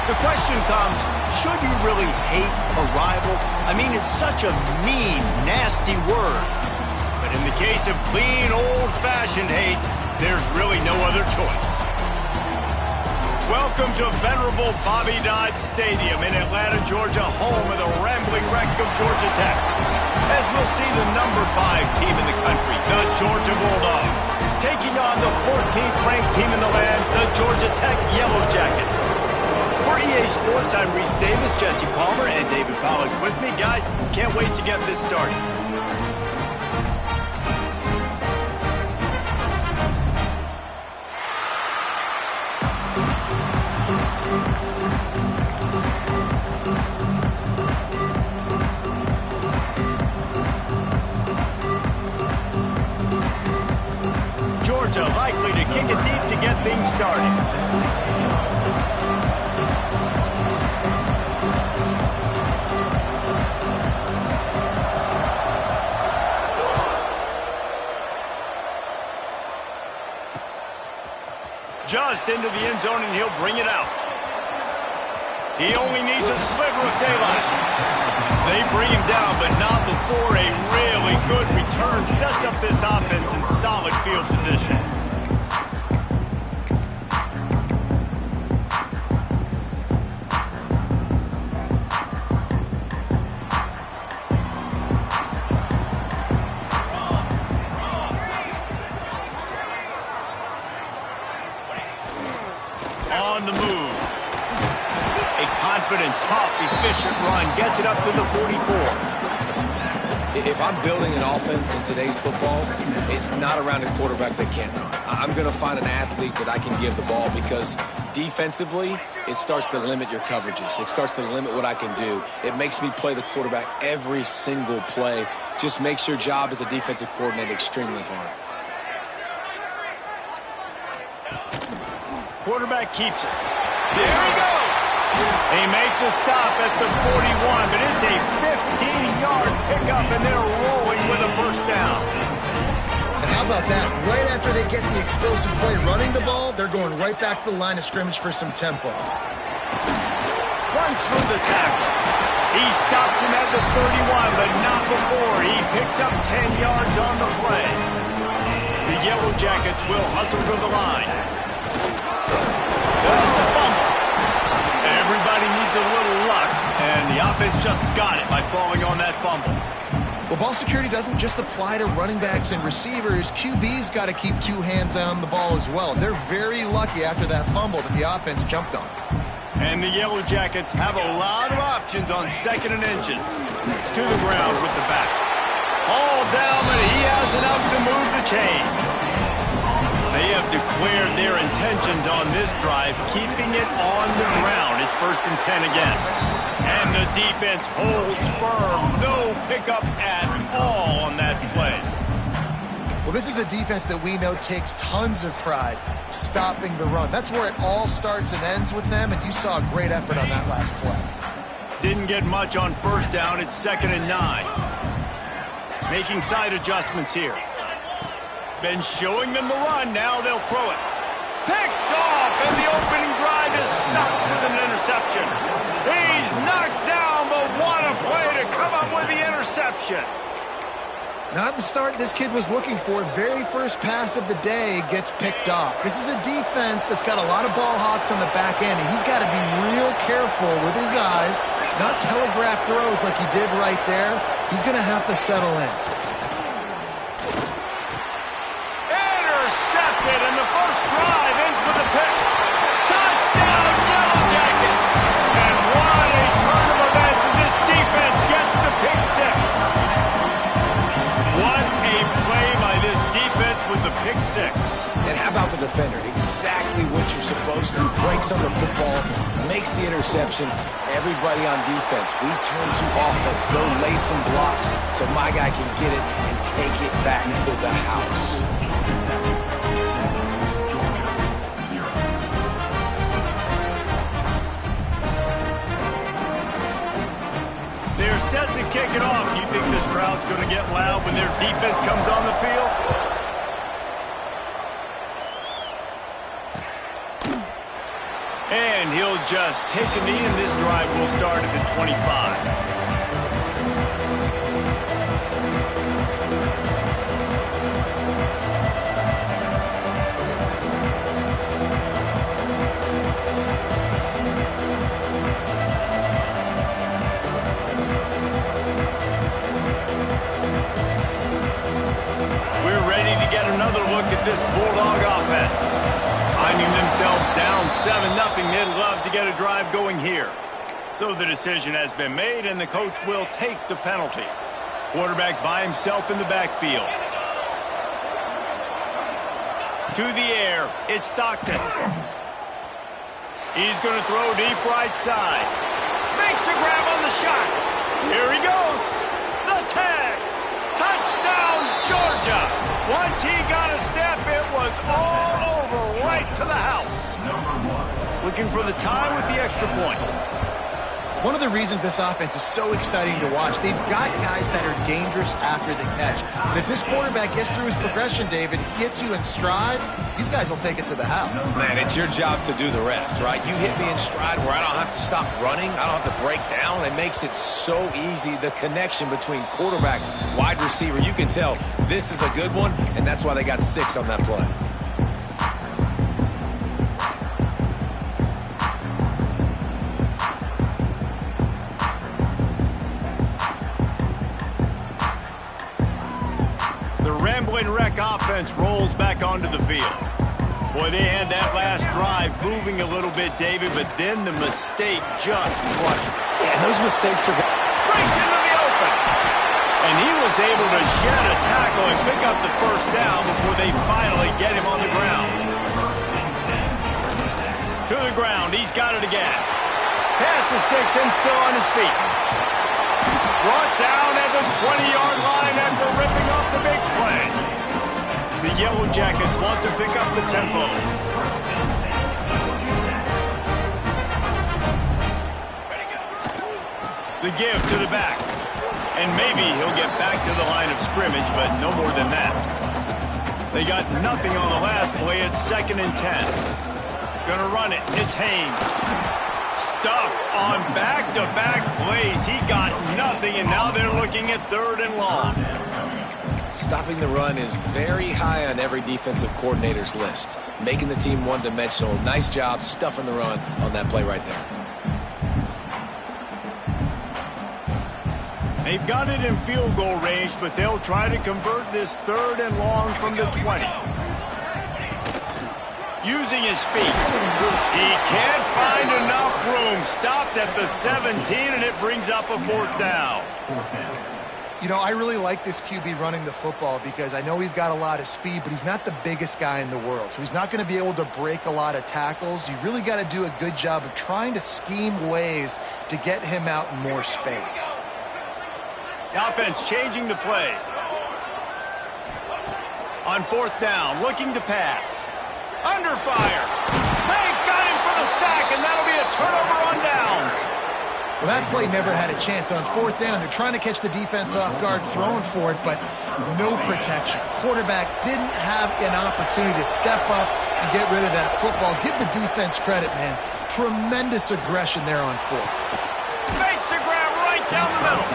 The question comes, should you really hate a rival? I mean, it's such a mean, nasty word. But in the case of clean, old-fashioned hate, there's really no other choice. Welcome to venerable Bobby Dodd Stadium in Atlanta, Georgia, home of the rambling wreck of Georgia Tech. As we'll see the number 5 team in the country, the Georgia Bulldogs, taking on the 14th ranked team in the land, the Georgia Tech Yellow Jackets. For EA Sports, I'm Reese Davis, Jesse Palmer, and David Pollack with me. Guys, can't wait to get this started. Georgia likely to kick it deep to get things started. Just into the end zone, and he'll bring it out. He only needs a sliver of daylight. They bring him down, but not before a really good return sets up this offense in solid field position. On the move. A confident, tough, efficient run gets it up to the 44. If I'm building an offense in today's football, it's not around a quarterback that can't run. I'm going to find an athlete that I can give the ball because defensively, it starts to limit your coverages. It starts to limit what I can do. It makes me play the quarterback every single play. Just makes your job as a defensive coordinator extremely hard. Quarterback keeps it. There he goes. They make the stop at the 41, but it's a 15-yard pickup, and they're rolling with a first down. And how about that? Right after they get the explosive play running the ball, they're going right back to the line of scrimmage for some tempo. Runs through the tackle. He stops him at the 31, but not before. He picks up 10 yards on the play. The Yellow Jackets will hustle to the line. That's a fumble. Everybody needs a little luck, and the offense just got it by falling on that fumble. Well, ball security doesn't just apply to running backs and receivers. QB's got to keep 2 hands on the ball as well. They're very lucky after that fumble that the offense jumped on. And the Yellow Jackets have a lot of options on 2nd and inches. To the ground with the back. All down, but he has enough to move the chains. They have declared their intentions on this drive, keeping it on the ground. It's 1st and 10 again. And the defense holds firm. No pickup at all on that play. Well, this is a defense that we know takes tons of pride stopping the run. That's where it all starts and ends with them, and you saw a great effort on that last play. Didn't get much on 1st down. It's 2nd and 9. Making side adjustments here. Been showing them the run. Now they'll throw it. Picked off, and the opening drive is stopped with an interception. He's knocked down, but what a play to come up with the interception. Not the start this kid was looking for. Very first pass of the day gets picked off. This is a defense that's got a lot of ball hawks on the back end, and he's got to be real careful with his eyes, not telegraph throws like he did right there. He's going to have to settle in. And the first drive ends with a pick. Touchdown, Yellow Jackets! And what a turn of events as this defense gets the pick 6. What a play by this defense with the pick 6. And how about the defender? Exactly what you're supposed to. Breaks on the football, makes the interception. Everybody on defense, we turn to offense. Go lay some blocks so my guy can get it and take it back to the house. They're set to kick it off. You think this crowd's going to get loud when their defense comes on the field? And he'll just take a knee, and this drive will start at the 25. This Bulldog offense. Finding themselves down 7-0, they'd love to get a drive going here. So the decision has been made, and the coach will take the penalty. Quarterback by himself in the backfield. To the air, it's Stockton. He's going to throw deep right side. Makes a grab on the shot. Here he goes. The tag. Touchdown, Georgia. Once he got a step, it was all over, right to the house. Looking for the tie with the extra point. One of the reasons this offense is so exciting to watch, they've got guys that are dangerous after the catch. But if this quarterback gets through his progression, David, hits you in stride, these guys will take it to the house. Man, it's your job to do the rest, right? You hit me in stride where I don't have to stop running. I don't have to break down. It makes it so easy, the connection between quarterback, wide receiver. You can tell this is a good one, and that's why they got 6 on that play. Offense rolls back onto the field. Boy, they had that last drive moving a little bit, David, but then the mistake just crushed it. Yeah, those mistakes are... Breaks into the open. And he was able to shed a tackle and pick up the first down before they finally get him on the ground. To the ground, he's got it again. Pass the sticks and still on his feet. Brought down at the 20-yard line after ripping off the big play. The Yellow Jackets want to pick up the tempo. The give to the back. And maybe he'll get back to the line of scrimmage, but no more than that. They got nothing on the last play. It's 2nd and 10. Gonna run it. It's Haynes. Stuffed on back-to-back plays. He got nothing, and now they're looking at 3rd and long. Stopping the run is very high on every defensive coordinator's list. Making the team one-dimensional. Nice job stuffing the run on that play right there. They've got it in field goal range, but they'll try to convert this 3rd and long from the 20. Using his feet. He can't find enough room. Stopped at the 17, and it brings up a 4th down. You know, I really like this QB running the football because I know he's got a lot of speed, but he's not the biggest guy in the world. So he's not going to be able to break a lot of tackles. You really got to do a good job of trying to scheme ways to get him out in more space. The offense changing the play. On 4th down, looking to pass. Under fire. They got him for the sack, and that'll be a turnover on downs. Well, that play never had a chance. On 4th down, they're trying to catch the defense off guard, throwing for it, but no protection. Quarterback didn't have an opportunity to step up and get rid of that football. Give the defense credit, man. Tremendous aggression there on 4th. Makes the grab right down the middle.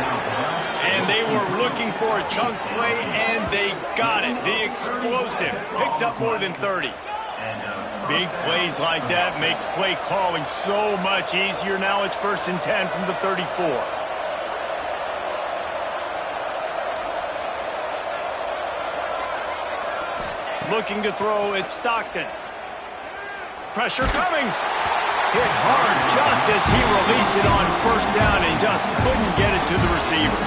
And they were looking for a chunk play, and they got it. The explosive picks up more than 30. Big plays like that makes play calling so much easier. Now it's 1st and 10 from the 34. Looking to throw, it's Stockton. Pressure coming. Hit hard just as he released it on 1st down and just couldn't get it to the receiver.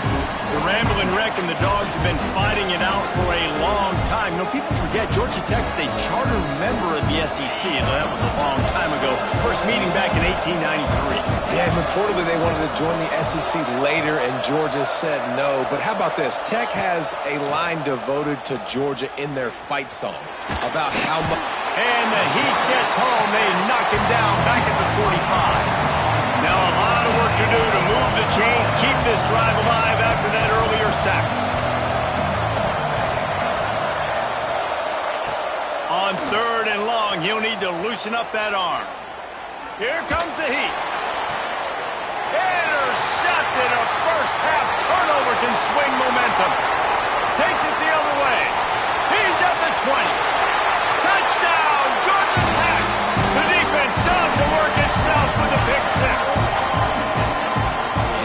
The Rambling Wreck and the Dogs have been fighting it out for a long time. You know, people forget Georgia Tech is a charter member of the SEC. That was a long time ago. First meeting back in 1893. Yeah, and reportedly they wanted to join the SEC later, and Georgia said no. But how about this? Tech has a line devoted to Georgia in their fight song about how much... And the heat gets home. They knock him down back at the 45. Now a lot of work to do to move the chains, keep this drive alive after that earlier sack. On 3rd and long, he'll need to loosen up that arm. Here comes the heat. Intercepted. A first-half turnover can swing momentum. Takes it the other way. He's at the 20. Touchdown, Georgia Tech. The defense does the work itself with a pick six.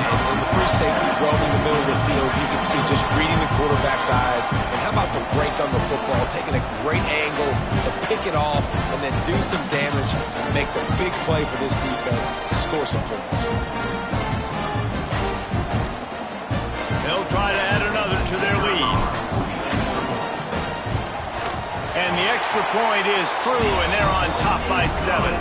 And the free safety roaming the middle of the field, you can see just reading the quarterback's eyes. And how about the break on the football, taking a great angle to pick it off and then do some damage and make the big play for this defense to score some points. They'll try to add another to their lead. And the extra point is true, and they're on top by 7.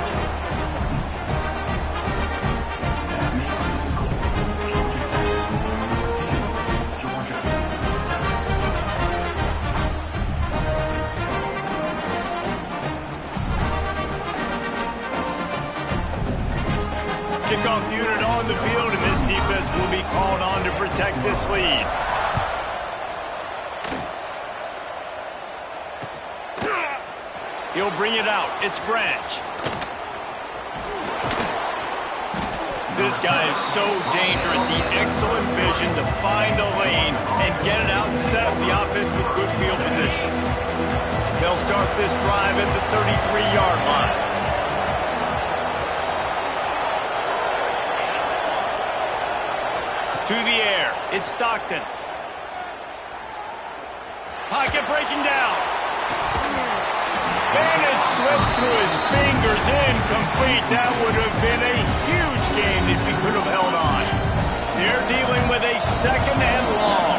Kickoff unit on the field, and this defense will be called on to protect this lead. He'll bring it out. It's Branch. This guy is so dangerous. He excellent vision to find a lane and get it out and set up the offense with good field position. They'll start this drive at the 33-yard line. To the air. It's Stockton. Pocket breaking down. And it slips through his fingers, incomplete. That would have been a huge game if he could have held on. They're dealing with a second and long.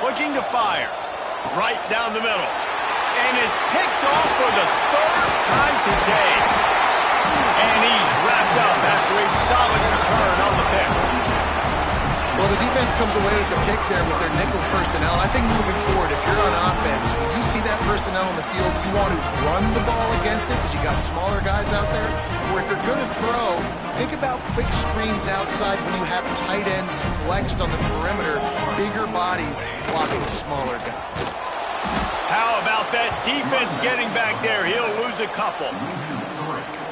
Looking to fire. Right down the middle. And it's picked off for the third time today. And he's wrapped up after a solid return on the pick. Well, the defense comes away with the pick there with their nickel personnel. I think moving forward, if you're on offense, when you see that personnel on the field, you want to run the ball against it because you got smaller guys out there. Or if you're going to throw, think about quick screens outside when you have tight ends flexed on the perimeter, bigger bodies blocking smaller guys. How about that defense getting back there? He'll lose a couple.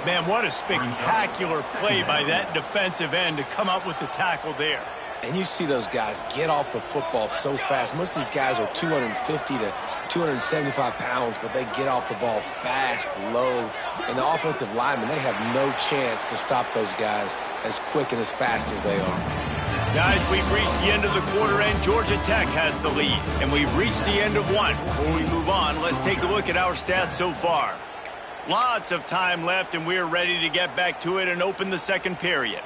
Man, what a spectacular play by that defensive end to come up with the tackle there. And you see those guys get off the football so fast. Most of these guys are 250 to 275 pounds, but they get off the ball fast, low. And the offensive linemen, they have no chance to stop those guys as quick and as fast as they are. Guys, we've reached the end of the quarter, and Georgia Tech has the lead. And we've reached the end of one. Before we move on, let's take a look at our stats so far. Lots of time left, and we're ready to get back to it and open the second period.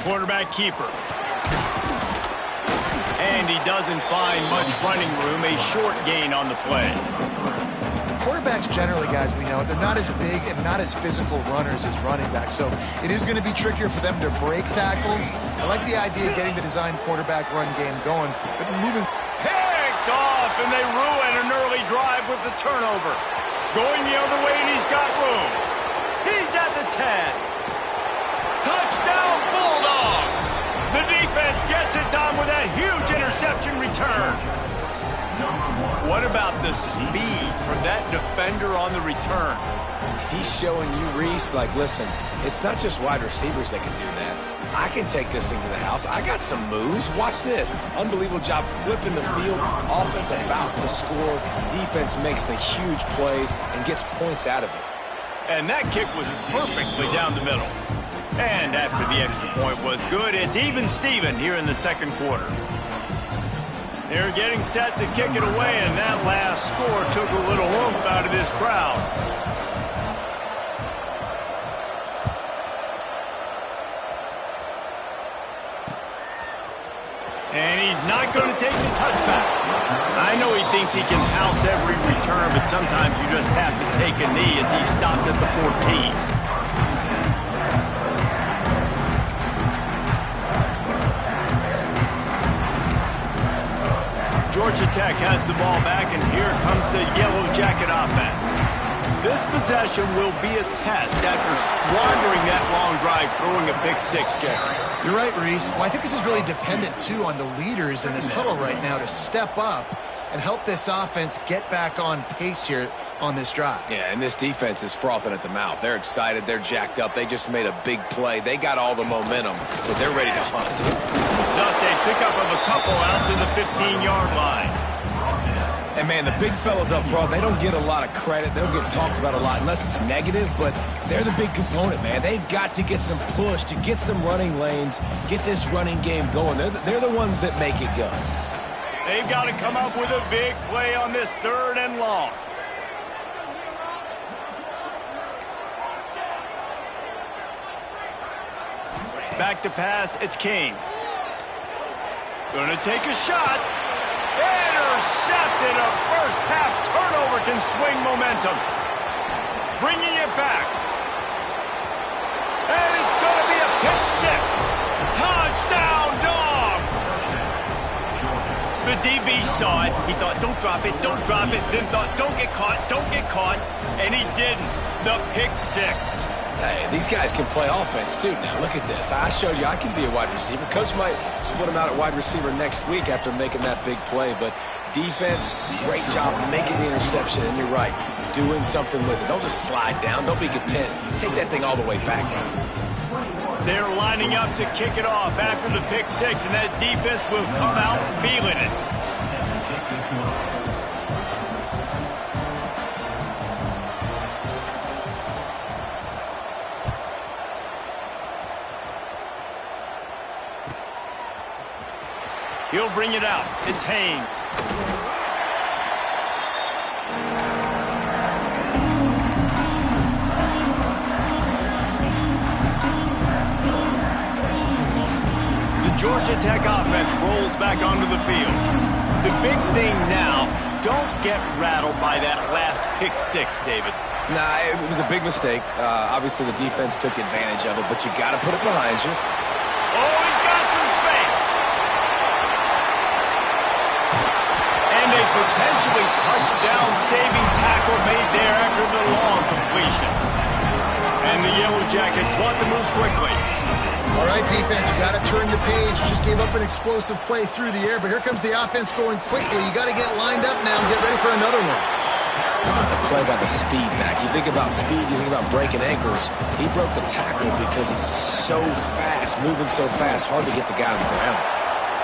Quarterback keeper. And he doesn't find much running room, a short gain on the play. Quarterbacks generally, guys, we know, they're not as big and not as physical runners as running backs, so it is going to be trickier for them to break tackles. I like the idea of getting the designed quarterback run game going, but moving... Picked off, and they ruin an early drive with the turnover. Going the other way, and he's got room. He's at the 10. Touchdown, Bulldogs! The defense gets it done with that huge interception return. What about the speed from that defender on the return? He's showing you, Reese, like, listen, it's not just wide receivers that can do that. I can take this thing to the house. I got some moves. Watch this. Unbelievable job flipping the field. Offense about to score. Defense makes the huge plays and gets points out of it. And that kick was perfectly down the middle. And after the extra point was good, it's even Steven here in the second quarter. They're getting set to kick it away, and that last score took a little oomph out of this crowd. And he's not going to take the touchback. I know he thinks he can house every return, but sometimes you just have to take a knee as he stopped at the 14. Georgia Tech has the ball back, and here comes the Yellow Jacket offense. This possession will be a test after squandering that long drive, throwing a pick six, Jesse. You're right, Reese. Well, I think this is really dependent, too, on the leaders in this huddle right now to step up and help this offense get back on pace here on this drive. Yeah, and this defense is frothing at the mouth. They're excited. They're jacked up. They just made a big play. They got all the momentum, so they're ready to hunt. Just a pickup of a couple out to the 15-yard line. And, man, the big fellas up front, they don't get a lot of credit. They don't get talked about a lot unless it's negative, but they're the big component, man. They've got to get some push, to get some running lanes, get this running game going. They're the ones that make it go. They've got to come up with a big play on this 3rd and long. Back to pass, it's King. Gonna take a shot. Intercepted. A first half turnover can swing momentum. Bringing it back. And it's gonna be a pick six. Touchdown, Dogs! The DB saw it. He thought, don't drop it, don't drop it. Then thought, don't get caught. And he didn't. The pick six. Hey, these guys can play offense, too. Now, look at this. I showed you I can be a wide receiver. Coach might split him out at wide receiver next week after making that big play. But defense, great job making the interception. And you're right, doing something with it. Don't just slide down. Don't be content. Take that thing all the way back. They're lining up to kick it off after the pick six, and that defense will come out feeling it. He'll bring it out. It's Haynes. The Georgia Tech offense rolls back onto the field. The big thing now, don't get rattled by that last pick six, David. Nah, it was a big mistake. Obviously, the defense took advantage of it, but you got to put it behind you. Oh, he's got some space. And a potentially touchdown-saving tackle made there after the long completion. And the Yellow Jackets want to move quickly. All right, defense, you got to turn the page. You just gave up an explosive play through the air, but here comes the offense going quickly. You got to get lined up now and get ready for another one. The play by the speed back. You think about speed, you think about breaking ankles. He broke the tackle because he's so fast, moving so fast, hard to get the guy on the ground.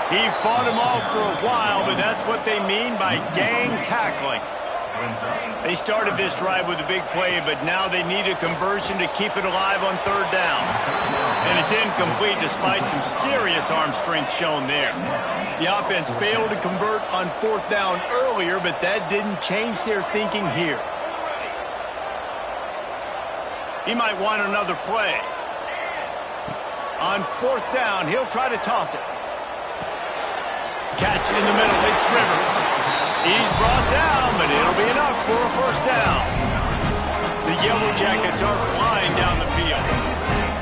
He fought him off for a while, but that's what they mean by gang tackling. They started this drive with a big play, but now they need a conversion to keep it alive on third down. And it's incomplete despite some serious arm strength shown there. The offense failed to convert on fourth down earlier, but that didn't change their thinking here. He might want another play. On fourth down, he'll try to toss it. Catch in the middle, it's Rivers. He's brought down, but it'll be enough for a first down. The Yellow Jackets are flying down the field.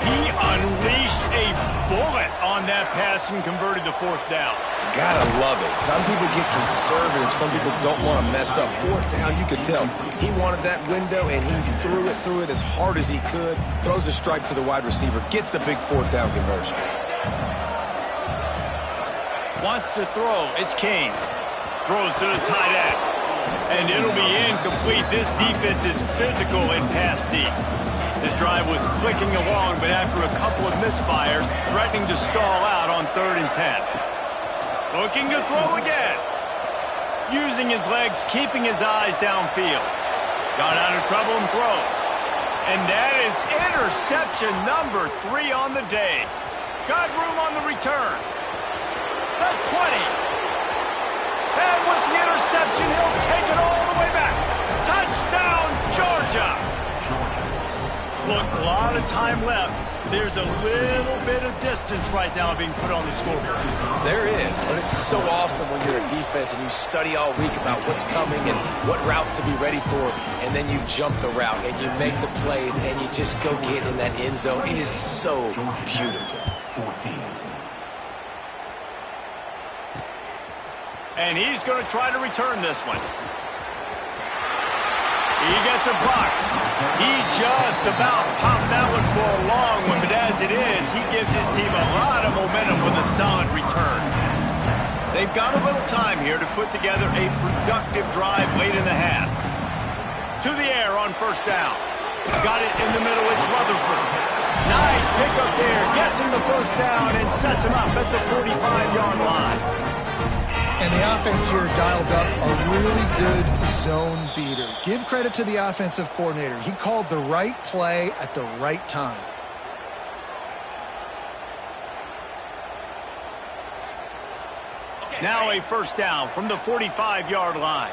He unleashed a bullet on that pass and converted the fourth down. Gotta love it. Some people get conservative. Some people don't want to mess up. Fourth down, you could tell. He wanted that window, and he threw it as hard as he could. Throws a strike to the wide receiver. Gets the big fourth down conversion. Wants to throw. It's King. Throws to the tight end. And it'll be incomplete. This defense is physical in pass deep. This drive was clicking along, but after a couple of misfires, threatening to stall out on 3rd and 10. Looking to throw again. Using his legs, keeping his eyes downfield. Got out of trouble and throws. And that is interception number 3 on the day. Got room on the return. The 20. And with the interception, he'll take it all the way back. Touchdown, Georgia! Look, a lot of time left. There's a little bit of distance right now being put on the scoreboard. There is, but it's so awesome when you're a defense and you study all week about what's coming and what routes to be ready for, and then you jump the route and you make the plays and you just go get in that end zone. It is so beautiful. And he's going to try to return this one. He gets a block. He just about popped that one for a long one, but as it is, he gives his team a lot of momentum with a solid return. They've got a little time here to put together a productive drive late in the half. To the air on first down. Got it in the middle, it's Rutherford. Nice pickup there, gets him the first down and sets him up at the 45-yard line. And the offense here dialed up a really good zone beater. Give credit to the offensive coordinator. He called the right play at the right time. Now a first down from the 45-yard line.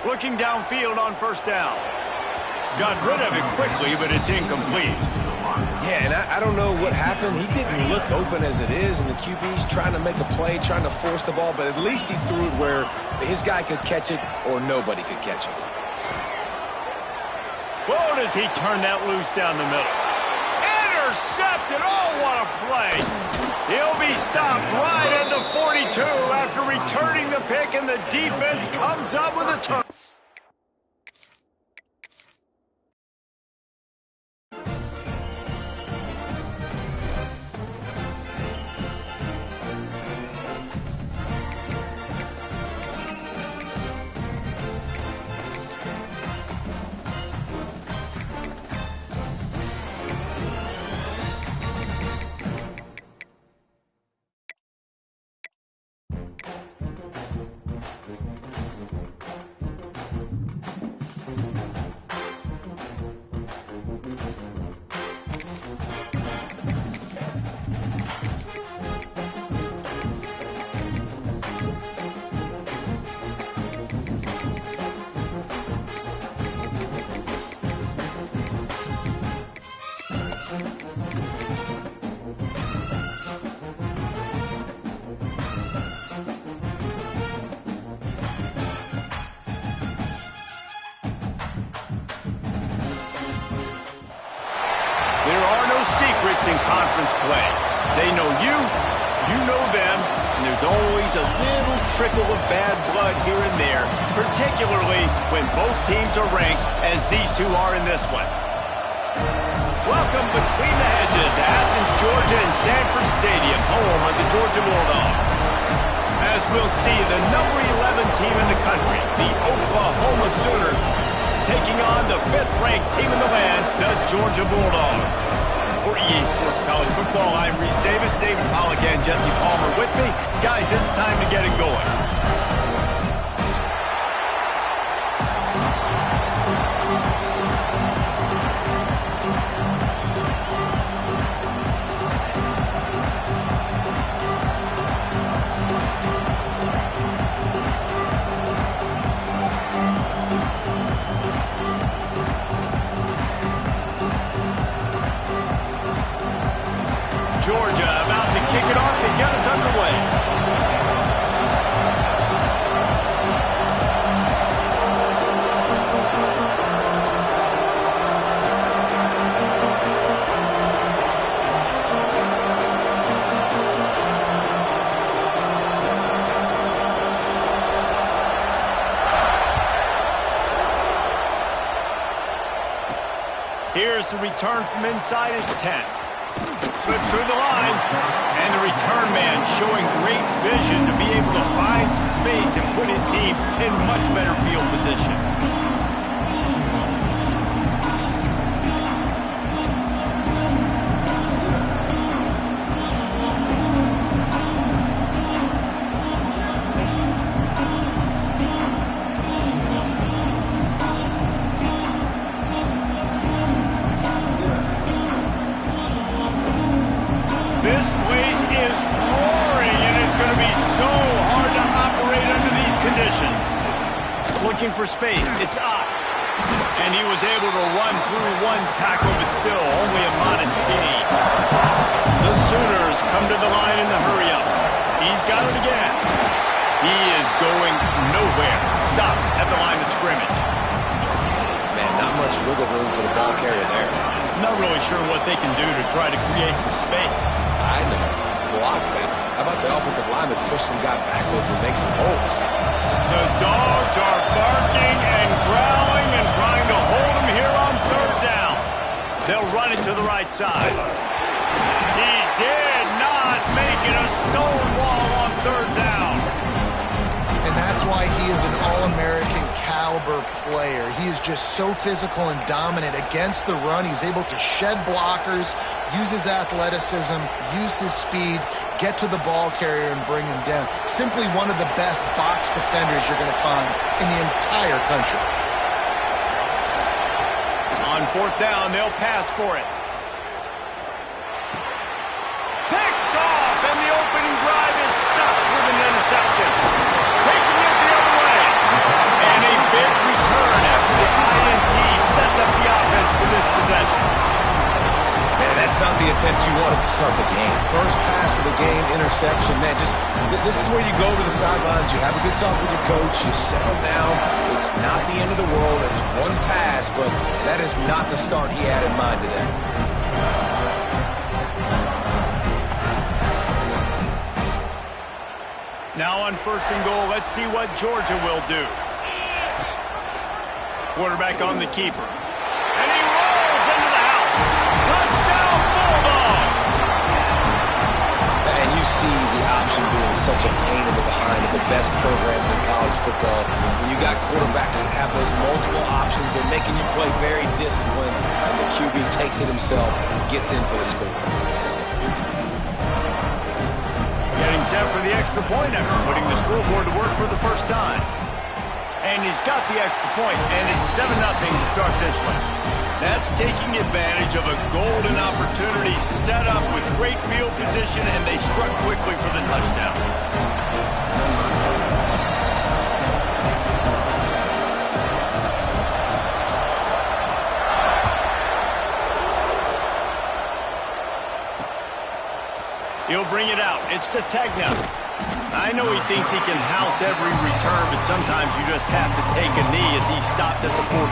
Looking downfield on first down. Got rid of it quickly, but it's incomplete. Yeah, and I don't know what happened. He didn't look open as it is, and the QB's trying to make a play, trying to force the ball, but at least he threw it where his guy could catch it or nobody could catch it. Whoa, does he turn that loose down the middle? Intercepted! Oh, what a play! He'll be stopped right at the 42 after returning the pick, and the defense comes up with a turn. In conference play. They know you know them, and there's always a little trickle of bad blood here and there, particularly when both teams are ranked as these two are in this one. Welcome between the hedges to Athens, Georgia and Sanford Stadium, home of the Georgia Bulldogs. As we'll see, the number 11 team in the country, the Oklahoma Sooners, taking on the 5th-ranked team in the land, the Georgia Bulldogs. For EA Sports College Football, I'm Reese Davis, David Pollack, and Jesse Palmer with me. Guys, it's time to get it going. Georgia about to kick it off to get us underway. Here's the return from inside his 10. Slips through the line, and the return man showing great vision to be able to find some space and put his team in much better field position. This place is roaring, and it's going to be so hard to operate under these conditions. Looking for space, it's up. And he was able to run through one tackle, but still only a modest gain. The Sooners come to the line in the hurry-up. He's got it again. He is going nowhere. Stop at the line of scrimmage. Man, Not much wiggle room for the ball carrier there. Not really sure what they can do to try to create some space. I know. Block that. How about the offensive lineman push some guy backwards and make some holes? The Dogs are barking and growling and trying to hold him here on third down. They'll run it to the right side. He did not make it a stone wall on third down. And that's why he is an All-American caliber player. He is just so physical and dominant against the run. He's able to shed blockers, use his athleticism, use his speed, get to the ball carrier and bring him down. Simply one of the best box defenders you're going to find in the entire country. On fourth down, they'll pass for it. Picked off, and the opening drive is stuck with an interception. Taking it the other way. And a big return after the INT sets up the offense for this possession. Man, that's not the intent you wanted to start the game. First pass of the game, interception. Man, this is where you go to the sidelines. You have a good talk with your coach. You settle down. It's not the end of the world. It's one pass, but that is not the start he had in mind today. Now on first and goal, let's see what Georgia will do. Quarterback on the keeper. And he rolls into the house. Touchdown, Bulldogs! And you see the option being such a pain in the behind of the best programs in college football. When you got quarterbacks that have those multiple options, they're making you play very disciplined, and the QB takes it himself, gets in for the score. Getting set for the extra point after putting the scoreboard to work for the first time. And he's got the extra point, and it's 7-0 to start this one. That's taking advantage of a golden opportunity set up with great field position, and they struck quickly for the touchdown. He'll bring it out. It's Sategna. I know he thinks he can house every return, but sometimes you just have to take a knee as he stopped at the 14.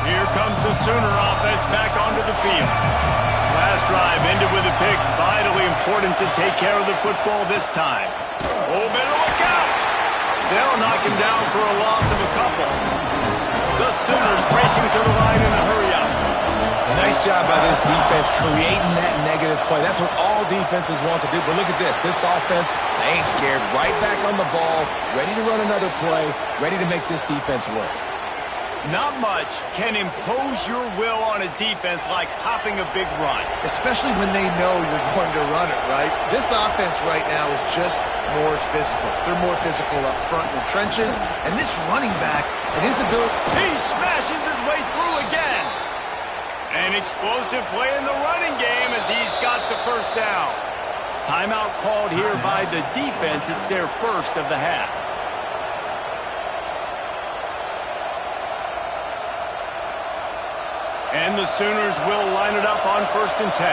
Here comes the Sooner offense back onto the field. Last drive ended with a pick. Vitally important to take care of the football this time. Oh, better look out! They'll knock him down for a loss of a couple. The Sooners racing to the line in a hurry-up. Nice job by this defense creating that negative play. That's what all defenses want to do. But look at this. This offense, they ain't scared. Right back on the ball, ready to run another play, ready to make this defense work. Not much can impose your will on a defense like popping a big run. Especially when they know you're going to run it, right? This offense right now is just more physical. They're more physical up front in the trenches. And this running back and his ability... He smashes his way through again. An explosive play in the running game as he's got the first down. Timeout called here by the defense. It's their first of the half. And the Sooners will line it up on 1st and 10.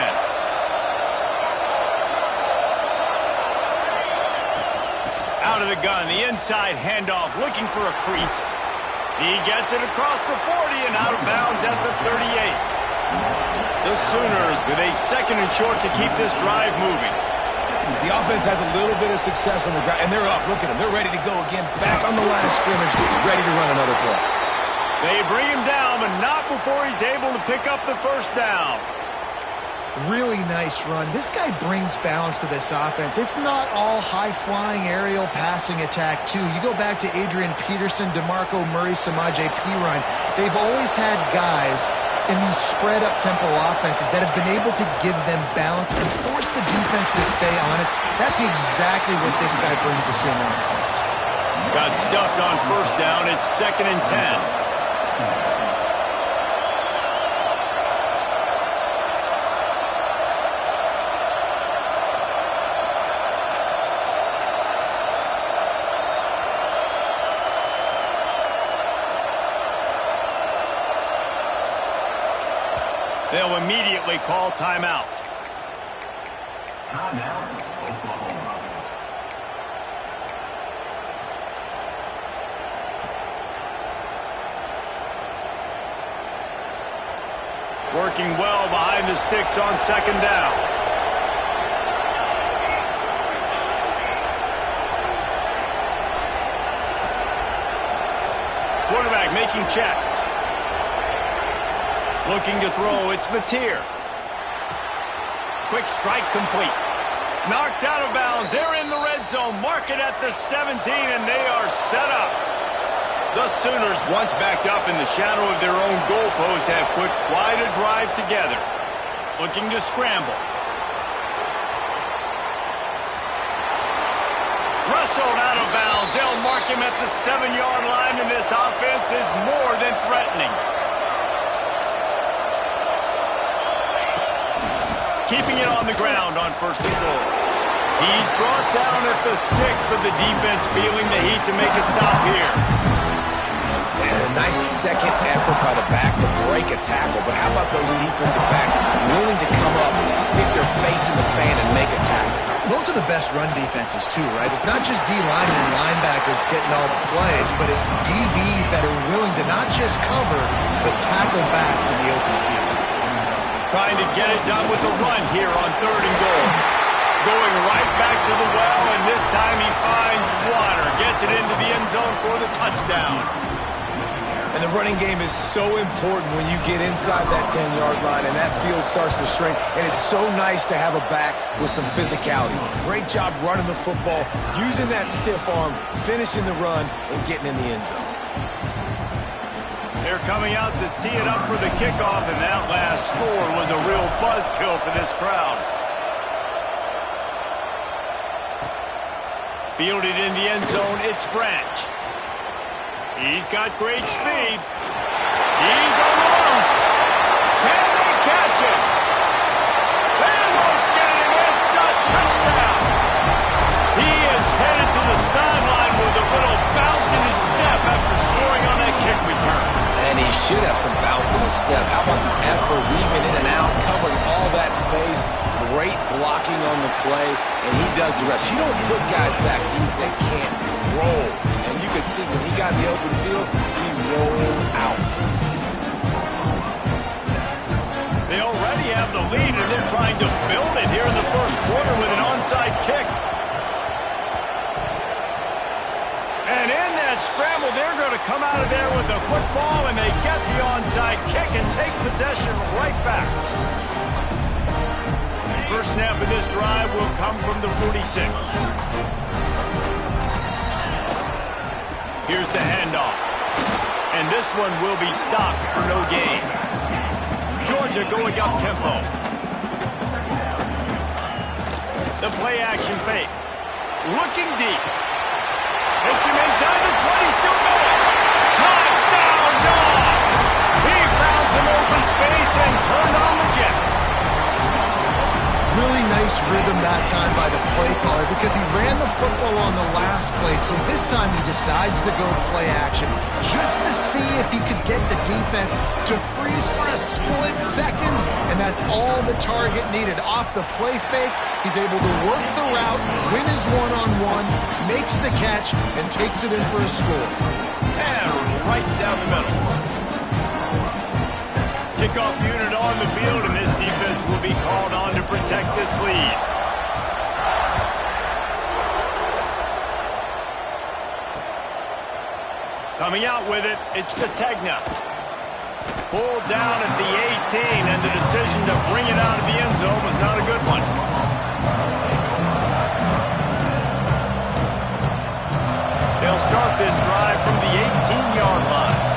Out of the gun, the inside handoff, looking for a crease. He gets it across the 40 and out of bounds at the 38. The Sooners with a 2nd and short to keep this drive moving. The offense has a little bit of success on the ground, and they're up. Look at them. They're ready to go again. Back on the line of scrimmage, ready to run another play. They bring him down, but not before he's able to pick up the first down. Really nice run. This guy brings balance to this offense. It's not all high-flying aerial passing attack, too. You go back to Adrian Peterson, DeMarco Murray, Samaje Perine. They've always had guys in these spread-up tempo offenses that have been able to give them balance and force the defense to stay honest. That's exactly what this guy brings the Sooner offense. Got stuffed on first down. It's 2nd and 10. They'll immediately call timeout. Timeout, Oklahoma. Working well behind the sticks on second down. Quarterback making checks. Looking to throw, it's Mateer. Quick strike complete. Knocked out of bounds. They're in the red zone. Mark it at the 17, and they are set up. The Sooners, once backed up in the shadow of their own goalpost, have put quite a drive together. Looking to scramble. Wrestled out of bounds. They'll mark him at the 7-yard line, and this offense is more than threatening. Keeping it on the ground on first and goal. He's brought down at the 6, but the defense feeling the heat to make a stop here. And a nice second effort by the back to break a tackle. But how about those defensive backs willing to come up, stick their face in the fan, and make a tackle? Those are the best run defenses, too, right? It's not just D linemen and linebackers getting all the plays, but it's DBs that are willing to not just cover, but tackle backs in the open field. Trying to get it done with the run here on third and goal. Going right back to the well, and this time he finds water. Gets it into the end zone for the touchdown. And the running game is so important when you get inside that 10-yard line and that field starts to shrink. And it's so nice to have a back with some physicality. Great job running the football, using that stiff arm, finishing the run, and getting in the end zone. They're coming out to tee it up for the kickoff, and that last score was a real buzzkill for this crowd. Fielded in the end zone, it's Branch. He's got great speed. He's on the loose. Can they catch him? They won't get him. It's a touchdown. He is headed to the sideline with a little bounce in his step after scoring on that kick return. And he should have some bounce in his step. How about the effort, weaving in and out, covering all that space. Great blocking on the play, and he does the rest. You don't put guys back deep that can't roll. And you could see when he got in the open field, he rolled out. They already have the lead, and they're trying to build it here in the first quarter with an onside kick. And in that scramble, they're going to come out of there with the football, and they get the onside kick and take possession right back. First snap of this drive will come from the 46. Here's the handoff. And this one will be stopped for no gain. Georgia going up tempo. The play action fake. Looking deep. Hits him inside the 20, still going. Touchdown, Dogs! He found some open space and turned on the Jets. Really nice rhythm that time by the play caller because he ran the football on the last play, so this time he decides to go play action just to see if he could get the defense to freeze for a split second, and that's all the target needed. Off the play fake, he's able to work the route, win his one-on-one, makes the catch, and takes it in for a score. And right down the middle. Kickoff unit on the field, and this defense will be called on to protect this lead. Coming out with it, it's Sategna. Pulled down at the 18, and the decision to bring it out of the end zone was not a good one. They'll start this drive from the 18-yard line.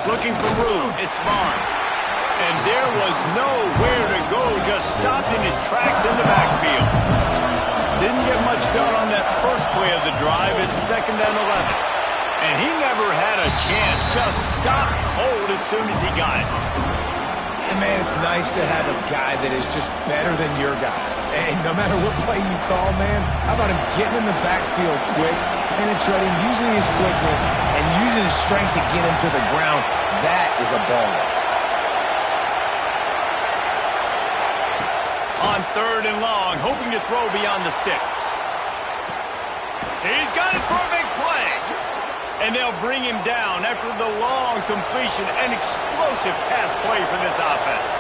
Looking for room, it's Barnes. And there was nowhere to go, just stopped in his tracks in the backfield. Didn't get much done on that first play of the drive. It's 2nd and 11. And he never had a chance, just stopped cold as soon as he got it. And man, it's nice to have a guy that is just better than your guys. And no matter what play you call, man, how about him getting in the backfield quick, penetrating, using his quickness, and using his strength to get him to the ground. That is a baller. hoping to throw beyond the sticks. He's got it for a big play. And they'll bring him down after the long completion. An explosive pass play for this offense.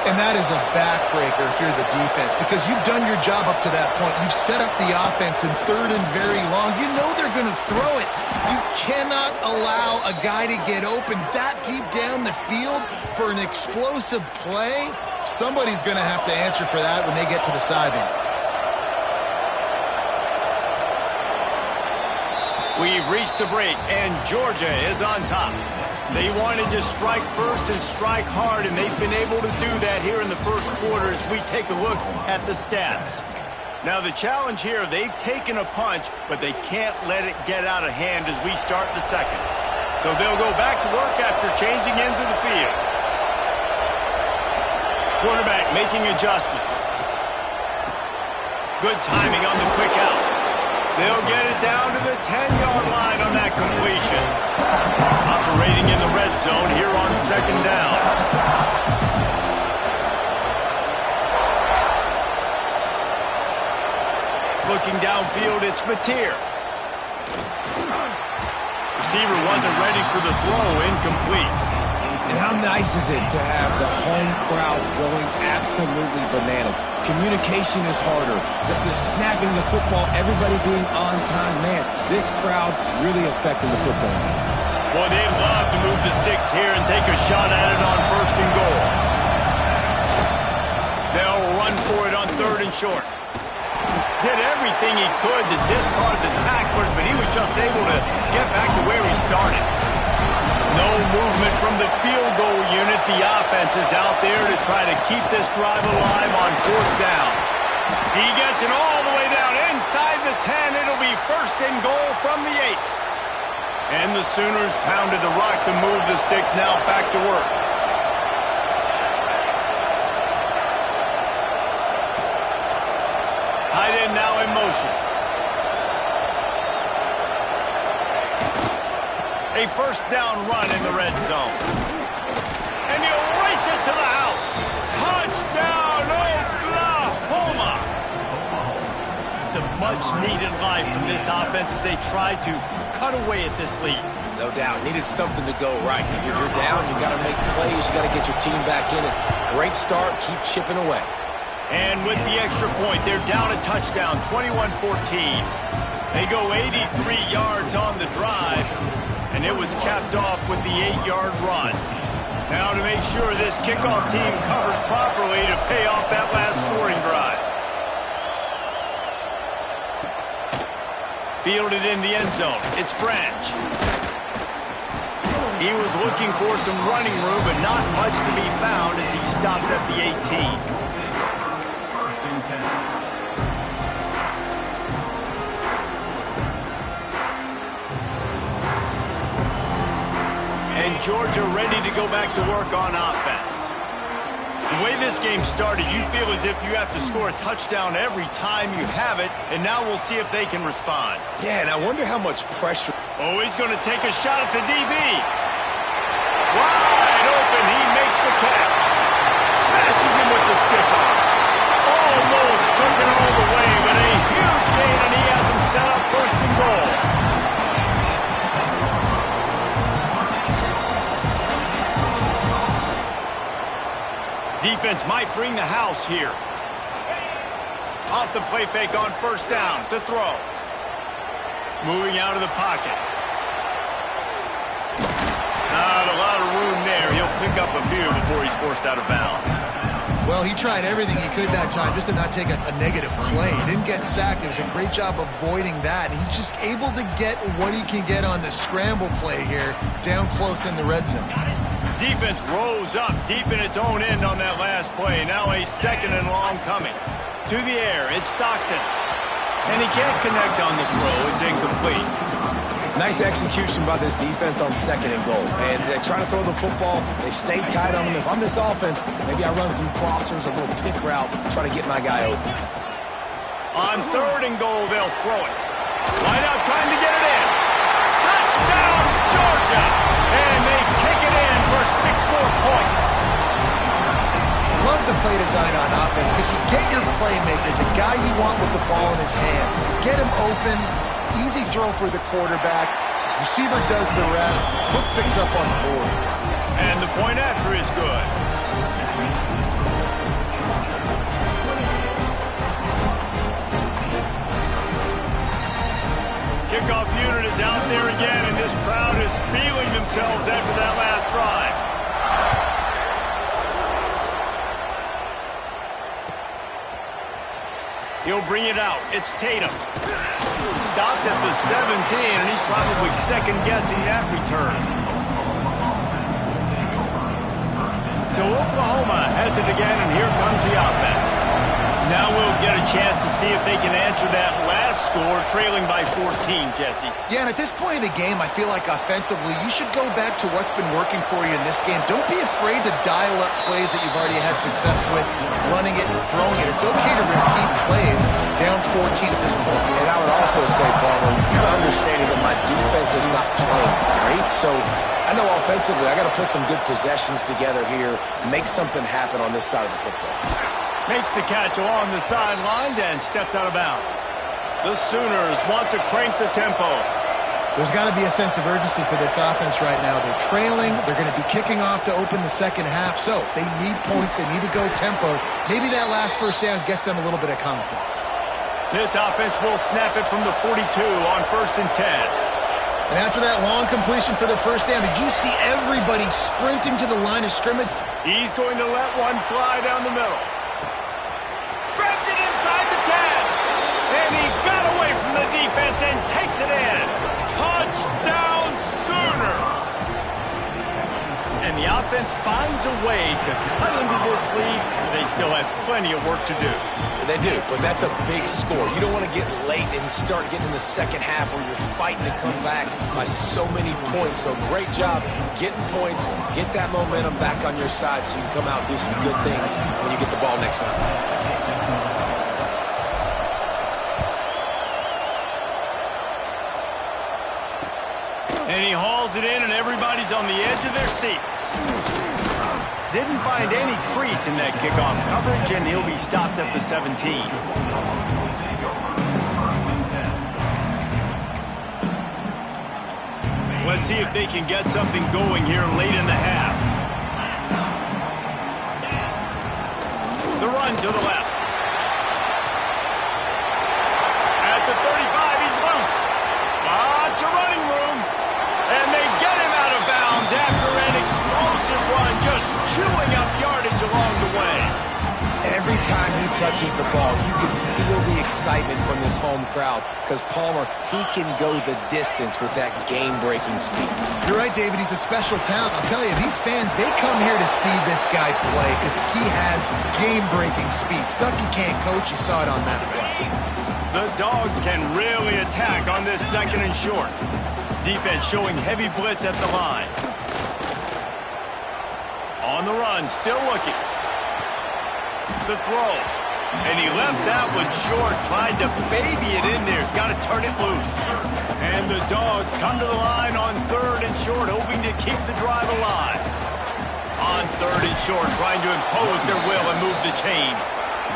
And that is a backbreaker if you're the defense, because you've done your job up to that point. You've set up the offense in 3rd and very long. You know they're going to throw it. You cannot allow a guy to get open that deep down the field for an explosive play. Somebody's going to have to answer for that when they get to the sidelines. We've reached the break, and Georgia is on top. They wanted to strike first and strike hard, and they've been able to do that here in the first quarter as we take a look at the stats. Now, the challenge here, they've taken a punch, but they can't let it get out of hand as we start the second. So they'll go back to work after changing into the field. Quarterback making adjustments. Good timing on the quick out. They'll get it down to the 10-yard line on that completion. Operating in the red zone here on 2nd down. Looking downfield, it's Mateer. Receiver wasn't ready for the throw, incomplete. And how nice is it to have the home crowd going absolutely bananas? Communication is harder. The snapping the football, everybody being on time. Man, this crowd really affecting the football game. Boy, they'd love to move the sticks here and take a shot at it on 1st and goal. They'll run for it on 3rd and short. Did everything he could to discard the tacklers, but he was just able to get back to where he started. No movement from the field goal unit. The offense is out there to try to keep this drive alive on 4th down. He gets it all the way down inside the 10. It'll be 1st and goal from the 8. And the Sooners pounded the rock to move the sticks, now back to work. Tight end now in motion. A 1st down run in the red zone. And he'll race it to the house. Touchdown, Oklahoma! It's a much-needed life from this offense as they try to cut away at this lead. No doubt. Needed something to go right. You're down. You got to make plays. You got to get your team back in it. Great start. Keep chipping away. And with the extra point, they're down a touchdown, 21-14. They go 83 yards on the drive, and it was capped off with the 8-yard run. Now to make sure this kickoff team covers properly to pay off that last scoring drive. Fielded in the end zone. It's Branch. He was looking for some running room, but not much to be found as he stopped at the 18. And Georgia ready to go back to work on offense. The way this game started, you feel as if you have to score a touchdown every time you have it, and now we'll see if they can respond. Yeah, and I wonder how much pressure. Oh, he's going to take a shot at the DB. Wide open, he makes the catch. Smashes him with the stiff arm. Almost took it all the way, but a huge gain, and he has him set up 1st and goal. Defense might bring the house here. Off the play fake on 1st down to throw. Moving out of the pocket. Not a lot of room there. He'll pick up a few before he's forced out of bounds. Well, he tried everything he could that time just to not take a negative play. He didn't get sacked. It was a great job avoiding that. He's just able to get what he can get on the scramble play here down close in the red zone. Defense rose up deep in its own end on that last play. Now a 2nd and long coming. To the air, it's Stockton. And he can't connect on the throw. It's incomplete. Nice execution by this defense on 2nd and goal. And they try to throw the football. They stay tight on them. If I'm this offense, maybe I run some crossers, a little pick route, try to get my guy open. On 3rd and goal, they'll throw it. Line out trying to get it in. Touchdown, Georgia! And they take it in for 6 more points. Love the play design on offense because you get your playmaker, the guy you want with the ball in his hands. Get him open, easy throw for the quarterback. Receiver does the rest. Put 6 up on the board. And the point after is good. Kickoff unit is out there again, and this crowd is feeling themselves after that last drive. He'll bring it out. It's Tatum. Stopped at the 17, and he's probably second-guessing that return. So Oklahoma has it again, and here comes the offense. Now we'll get a chance to see if they can answer that last score, trailing by 14, Jesse. Yeah, and at this point of the game, I feel like offensively, you should go back to what's been working for you in this game. Don't be afraid to dial up plays that you've already had success with, running it and throwing it. It's okay to repeat plays down 14 at this point. And I would also say, Palmer, you got to understand that my defense is not playing great, so I know offensively I got to put some good possessions together here, make something happen on this side of the football. Makes the catch along the sidelines and steps out of bounds. The Sooners want to crank the tempo. There's got to be a sense of urgency for this offense right now. They're trailing. They're going to be kicking off to open the second half. So they need points. They need to go tempo. Maybe that last first down gets them a little bit of confidence. This offense will snap it from the 42 on 1st and 10. And after that long completion for the first down, did you see everybody sprinting to the line of scrimmage? He's going to let one fly down the middle. Grabs it inside the 10. And he got away from the defense and takes it in. Touchdown Sooners. And the offense finds a way to cut into this lead. They still have plenty of work to do. They do, but that's a big score. You don't want to get late and start getting in the second half where you're fighting to come back by so many points. So great job getting points, get that momentum back on your side so you can come out and do some good things when you get the ball next time. And he hauls it in, and everybody's on the edge of their seats. Didn't find any crease in that kickoff coverage, and he'll be stopped at the 17. Let's see if they can get something going here late in the half. The run to the left. At the 35, he's loose. Lots of running room. And they get him out of bounds after an explosive run, just chewing up yardage along the way. Every time he touches the ball, you can feel the excitement from this home crowd because Palmer, he can go the distance with that game-breaking speed. You're right, David. He's a special talent. I'll tell you, these fans, they come here to see this guy play because he has game-breaking speed. Stuff you can't coach. You saw it on that play. The Dogs can really attack on this 2nd and short. Defense showing heavy blitz at the line. On the run, still looking. The throw. And he left that one short, tried to baby it in there. He's got to turn it loose. And the Dogs come to the line on 3rd and short, hoping to keep the drive alive. On 3rd and short, trying to impose their will and move the chains.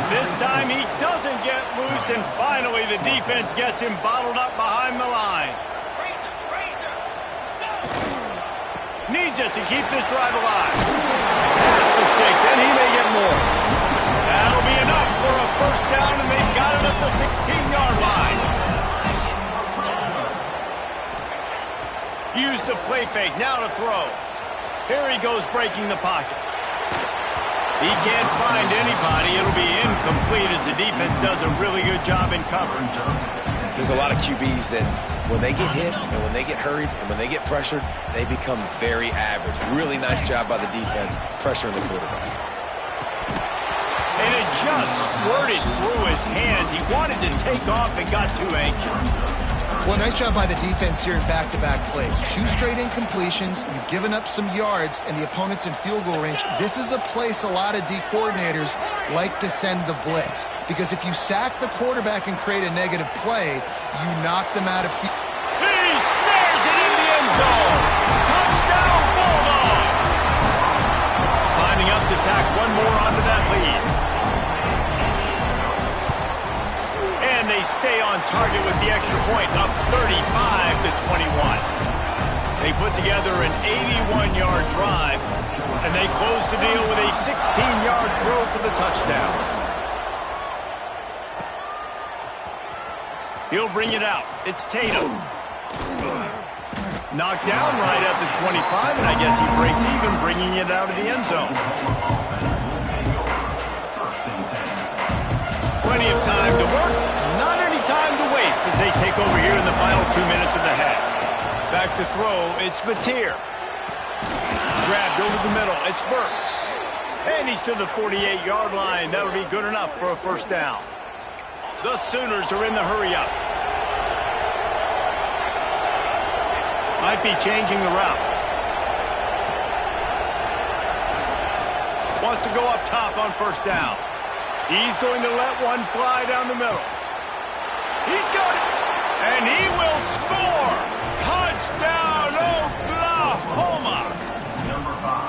This time he doesn't get loose, and finally the defense gets him bottled up behind the line. Needs it to keep this drive alive. Pass the sticks, and he may get more. That'll be enough for a first down, and they've got it at the 16-yard line. Use the play fake, now to throw. Here he goes breaking the pocket. He can't find anybody. It'll be incomplete as the defense does a really good job in coverage. There's a lot of QBs that when they get hit and when they get hurried and when they get pressured, they become very average. Really nice job by the defense pressuring the quarterback. And it just squirted through his hands. He wanted to take off and got too anxious. Well, nice job by the defense here in back-to-back plays. 2 straight incompletions. You've given up some yards, and the opponent's in field goal range. This is a place a lot of D coordinators like to send the blitz. Because if you sack the quarterback and create a negative play, you knock them out of field. He snares it in the end zone. Touchdown, Bulldogs. Lining up to tack one more onto that lead. they stay on target with the extra point, up 35-21. They put together an 81-yard drive, and they close the deal with a 16-yard throw for the touchdown. He'll bring it out. It's Tatum. Knocked down right at the 25, and I guess he breaks even, bringing it out of the end zone. Plenty of time to work, not any time to waste as they take over here in the final 2 minutes of the half. Back to throw, it's Mateer. Grabbed over the middle, it's Burks. And he's to the 48-yard line. That'll be good enough for a first down. The Sooners are in the hurry-up. Might be changing the route. Wants to go up top on first down. He's going to let one fly down the middle. He's got it. And he will score. Touchdown, Oklahoma.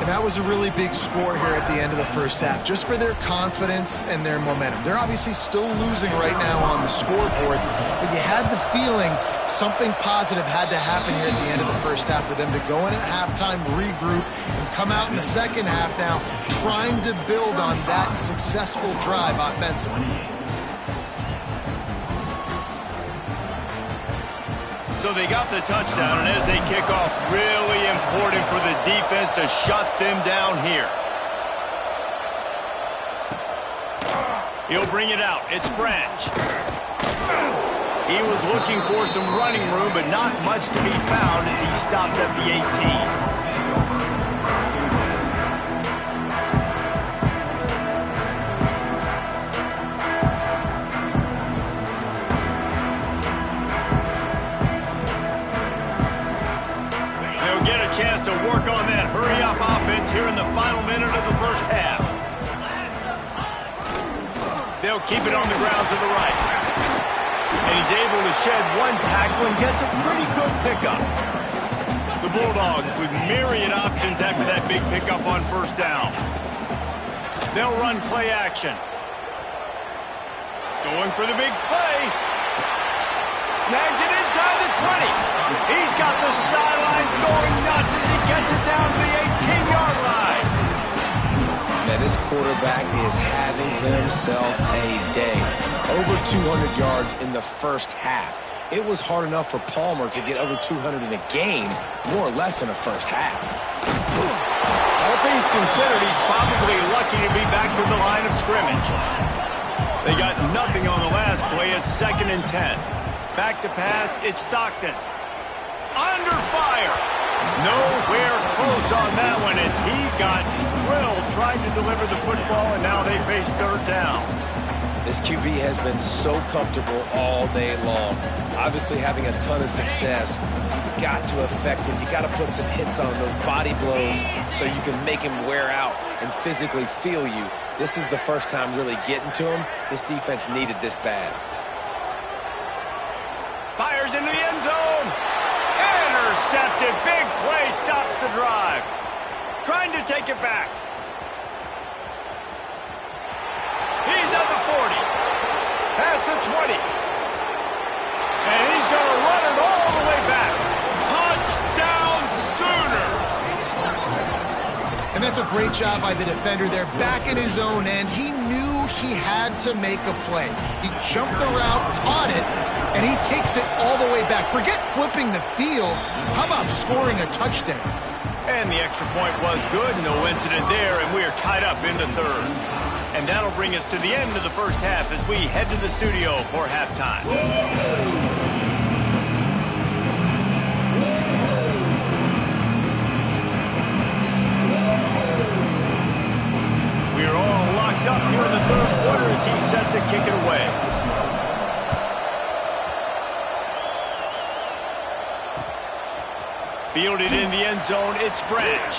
And that was a really big score here at the end of the first half, just for their confidence and their momentum. They're obviously still losing right now on the scoreboard, but you had the feeling something positive had to happen here at the end of the first half for them to go in at halftime, regroup, and come out in the second half now trying to build on that successful drive offensively. So they got the touchdown, and as they kick off, really important for the defense to shut them down here. He'll bring it out. It's Branch. He was looking for some running room, but not much to be found as he stopped at the 18. Chance to work on that hurry-up offense here in the final minute of the first half. They'll keep it on the ground to the right. And he's able to shed one tackle and gets a pretty good pickup. The Bulldogs with myriad options after that big pickup on first down. They'll run play action. Going for the big play. Snags it inside the 20. He's got the sidelines going nuts as he gets it down to the 18-yard line. Man, this quarterback is having himself a day. Over 200 yards in the first half. It was hard enough for Palmer to get over 200 in a game, more or less in the first half. All things considered, he's probably lucky to be back to the line of scrimmage. They got nothing on the last play. It's 2nd and 10. Back to pass, it's Stockton. Under fire. Nowhere close on that one as he got drilled trying to deliver the football, and now they face third down. This QB has been so comfortable all day long. Obviously having a ton of success. You've got to affect him. You've got to put some hits on him, those body blows, so you can make him wear out and physically feel you. This is the first time really getting to him. This defense needed this bad. Fires into the end zone. Intercepted. Big play stops the drive. Trying to take it back. He's at the 40. Past the 20. And he's going to run it all the way back. Touchdown Sooners. And that's a great job by the defender there, back in his own end. He knew he had to make a play. He jumped the route, caught it, and he takes it all the way back. Forget flipping the field. How about scoring a touchdown? And the extra point was good. No incident there, and we are tied up into third. And that'll bring us to the end of the first half as we head to the studio for halftime. We are all locked up here in the third quarter as he's set to kick it away. Fielded in the end zone, it's Branch.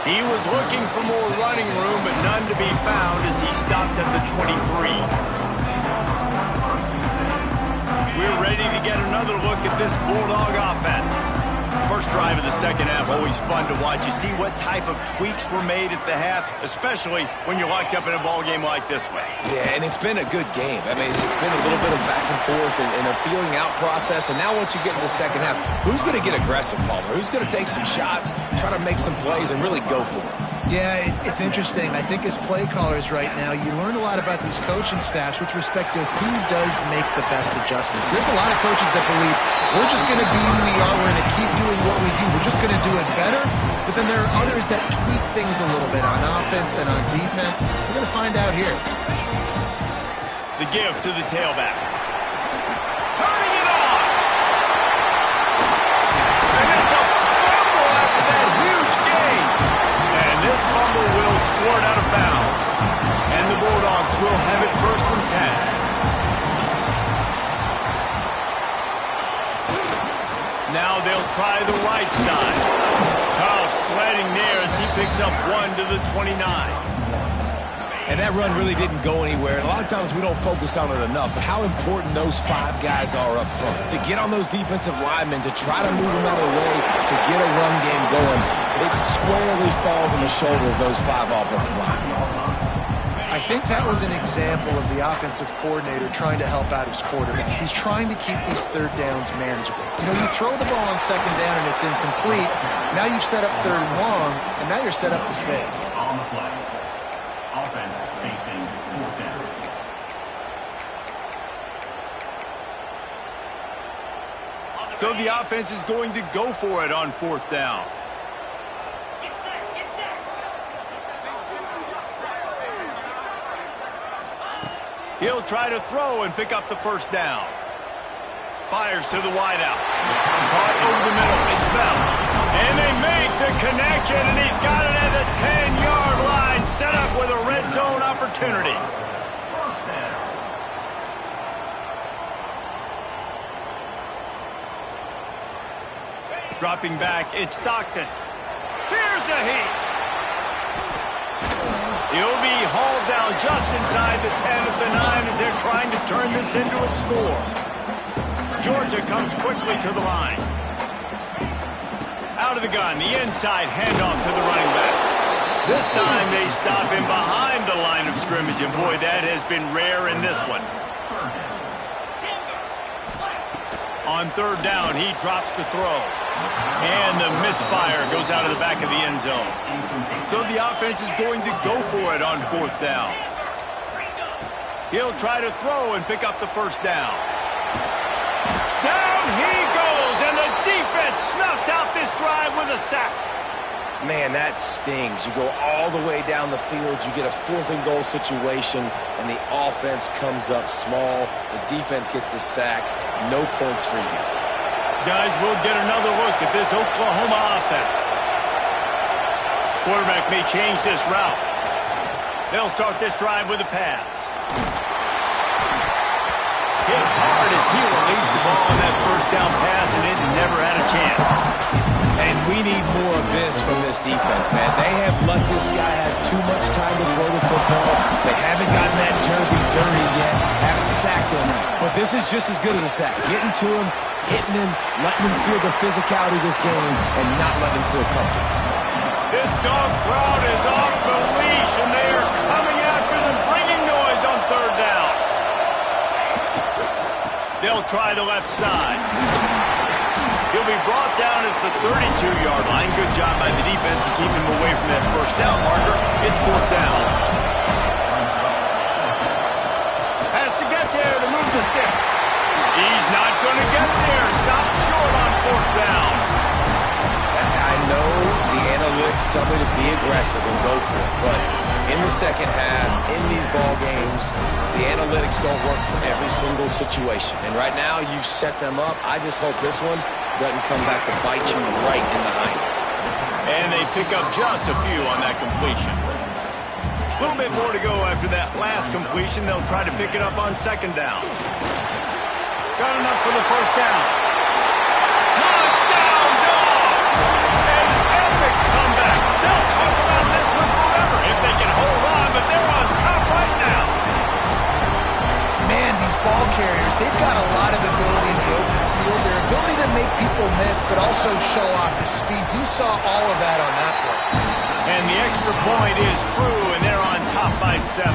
He was looking for more running room, but none to be found as he stopped at the 23. We're ready to get another look at this Bulldog offense. 1st First drive of the second half, always fun to watch. You see what type of tweaks were made at the half, especially when you're locked up in a ball game like this one. Yeah, and it's been a good game. I mean, it's been a little bit of back and forth and a feeling out process. And now once you get in the second half, who's going to get aggressive, Palmer? Who's going to take some shots, try to make some plays, and really go for it? Yeah, it's interesting. I think as play callers right now, you learn a lot about these coaching staffs with respect to who does make the best adjustments. There's a lot of coaches that believe we're just going to be who we are. We're going to keep doing what we do. We're just going to do it better. But then there are others that tweak things a little bit on offense and on defense. We're going to find out here. The give to the tailback. Turning it on! And it's a fumble after that huge gain. And this fumble will squirt out of bounds. And the Bulldogs will have it 1st and 10. Now they'll try the right side. Tough sledding there as he picks up 1 to the 29. And that run really didn't go anywhere. And a lot of times we don't focus on it enough, but how important those 5 guys are up front. To get on those defensive linemen, to try to move them out of the way, to get a run game going, it squarely falls on the shoulder of those 5 offensive linemen. I think that was an example of the offensive coordinator trying to help out his quarterback. He's trying to keep these third downs manageable. You know, you throw the ball on second down and it's incomplete. Now you've set up 3rd and long, and now you're set up to fail. On the play. Offense facing 4th down. So the offense is going to go for it on 4th down. He'll try to throw and pick up the 1st down. Fires to the wideout. Caught over the middle. It's Bell. And they make the connection, and he's got it at the 10-yard line, set up with a red zone opportunity. Dropping back, it's Stockton. Here's a heat. He'll be hauled down just inside the 10 at the 9 as they're trying to turn this into a score. Georgia comes quickly to the line. Out of the gun, the inside handoff to the running back. This time they stop him behind the line of scrimmage, and boy, that has been rare in this one. On 3rd down, he drops to throw. And the misfire goes out of the back of the end zone. So the offense is going to go for it on 4th down. He'll try to throw and pick up the 1st down. Down he goes, and the defense snuffs out this drive with a sack. Man, that stings. You go all the way down the field, you get a 4th and goal situation, and the offense comes up small. The defense gets the sack. No points for you. Guys, we'll get another look at this Oklahoma offense. Quarterback may change this route. They'll start this drive with a pass. Hit hard as he released the ball on that 1st down pass, and it never had a chance. And we need more of this from this defense, man. They have let this guy have too much time to throw the football. They haven't gotten that jersey dirty yet, haven't sacked him. But this is just as good as a sack. Getting to him, hitting him, letting him feel the physicality of this game, and not letting him feel comfortable. This dog crowd is off the leash, and they are coming after them, bringing noise on 3rd down. They'll try the left side. He'll be brought down at the 32-yard line. Good job by the defense to keep him away from that 1st down marker. It's 4th down. Has to get there to move the sticks. He's not going to get there. Stopped short on 4th down. I know the analytics tell me to be aggressive and go for it, but in the second half, in these ball games, the analytics don't work for every single situation. And right now, you've set them up. I just hope this one doesn't come back to bite you right in the hind. And they pick up just a few on that completion. A little bit more to go after that last completion. They'll try to pick it up on 2nd down. Got enough for the 1st down. Touchdown, Dogs! An epic comeback. They'll talk about this one forever if they can hold on, but they're on top right now. Man, these ball carriers, they've got a lot of ability in the open field. Their ability to make people miss, but also show off the speed. You saw all of that on that play. And the extra point is true, and they're on top by 7.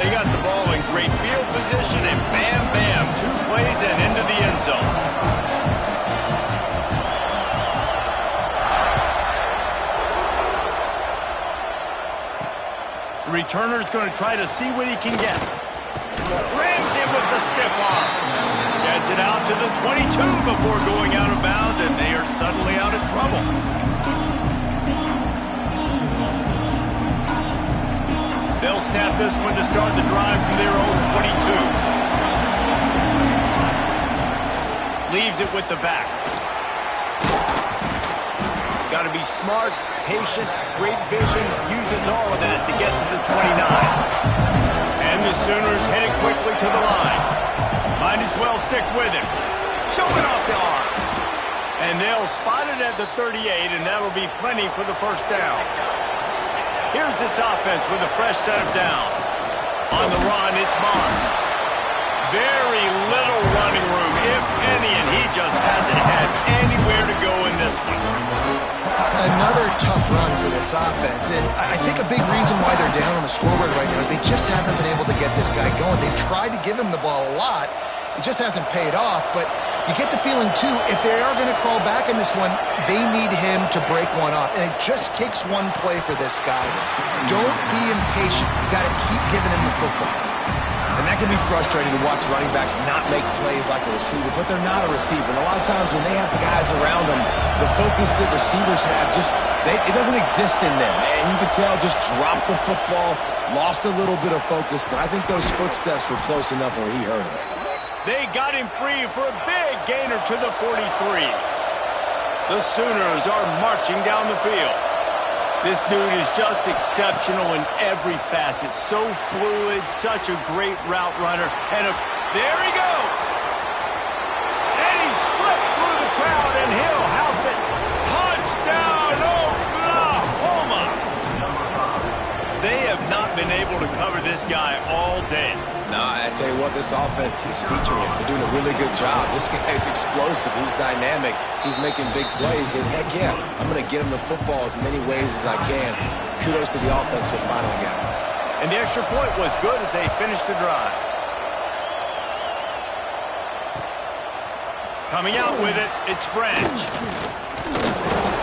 They got the ball in great field position, and bam, bam, 2 plays and into the end zone. The returner's going to try to see what he can get. Rams him with the stiff arm. Gets it out to the 22 before going out of bounds, and they are suddenly out of trouble. They'll snap this one to start the drive from their own 22. Leaves it with the back. Got to be smart, patient, great vision, uses all of that to get to the 29. And the Sooners headed quickly to the line. Might as well stick with him. Showing off the arm. And they'll spot it at the 38, and that'll be plenty for the first down. Here's this offense with a fresh set of downs. On the run, it's Barnes. Very little running room, if any, and he just hasn't had anywhere to go in this one. Another tough run for this offense, and I think a big reason why they're down on the scoreboard right now is they just haven't been able to get this guy going. They've tried to give him the ball a lot. It just hasn't paid off, but you get the feeling, too, if they are going to crawl back in this one, they need him to break one off, and it just takes one play for this guy. Don't be impatient. You got to keep giving him the football. And that can be frustrating to watch running backs not make plays like a receiver, but they're not a receiver. And a lot of times when they have the guys around them, the focus that receivers have it doesn't exist in them. And you can tell just dropped the football, lost a little bit of focus, but I think those footsteps were close enough where he hurt him. They got him free for a big gainer to the 43. The Sooners are marching down the field. This dude is just exceptional in every facet. So fluid, such a great route runner. And there he goes. And he slipped through the crowd, and he'll house it. Touchdown, Oklahoma! They have not been able to cover this guy all day. Nah, I tell you what, this offense is featuring him. They're doing a really good job. This guy's explosive. He's dynamic. He's making big plays. And heck yeah, I'm going to get him the football as many ways as I can. Kudos to the offense for finding a guy. And the extra point was good as they finished the drive. Coming out with it, it's Branch.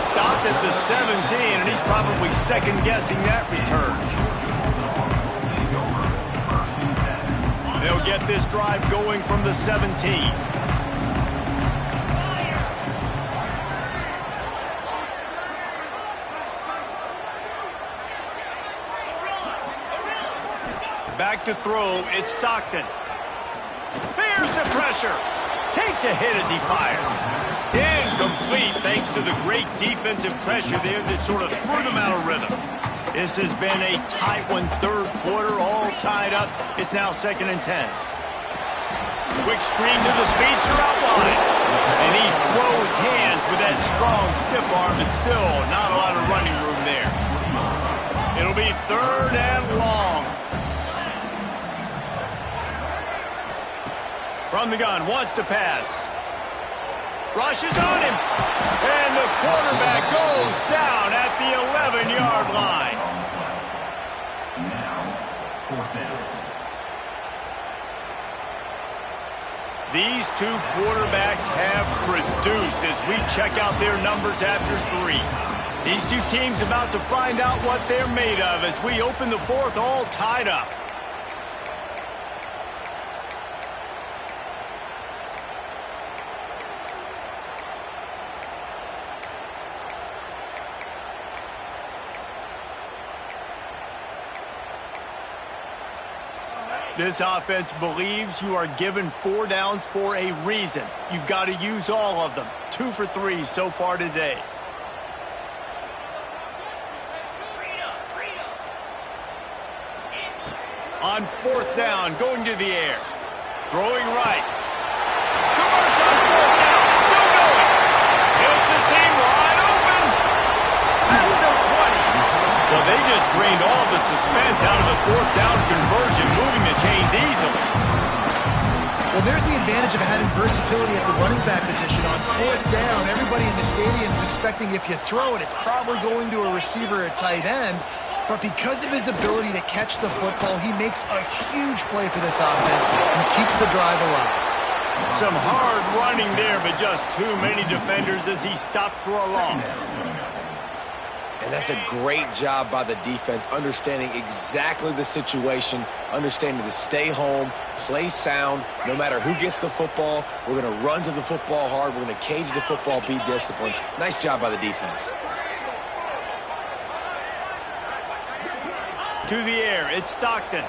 Stopped at the 17, and he's probably second-guessing that return. They'll get this drive going from the 17. Back to throw, it's Stockton. Bears the pressure. Takes a hit as he fires. Incomplete thanks to the great defensive pressure there that sort of threw them out of rhythm. This has been a tight one, third quarter, all tied up. It's now 2nd and 10. Quick screen to the speedster out wide. And he throws hands with that strong, stiff arm, and still not a lot of running room there. It'll be 3rd and long. From the gun, wants to pass. Rushes on him. And the quarterback goes down at the 11-yard line. Now, 4th down. These two quarterbacks have produced as we check out their numbers after 3. These two teams about to find out what they're made of as we open the 4th all tied up. This offense believes you are given 4 downs for a reason. You've got to use all of them. 2 for 3 so far today. On 4th down, going to the air. Throwing right. Converts on 4th down. Still going. It's a seam wide open. At the 20. Well, they just drained all the suspense out of the 4th down conversion, moving the chains easily. Well, there's the advantage of having versatility at the running back position. On fourth down, everybody in the stadium is expecting if you throw it, it's probably going to a receiver at tight end. But because of his ability to catch the football, he makes a huge play for this offense and keeps the drive alive. Some hard running there, but just too many defenders as he stopped for a loss. And that's a great job by the defense, understanding exactly the situation, understanding to stay home, play sound. No matter who gets the football, we're going to run to the football hard. We're going to cage the football, be disciplined. Nice job by the defense. To the air, it's Stockton.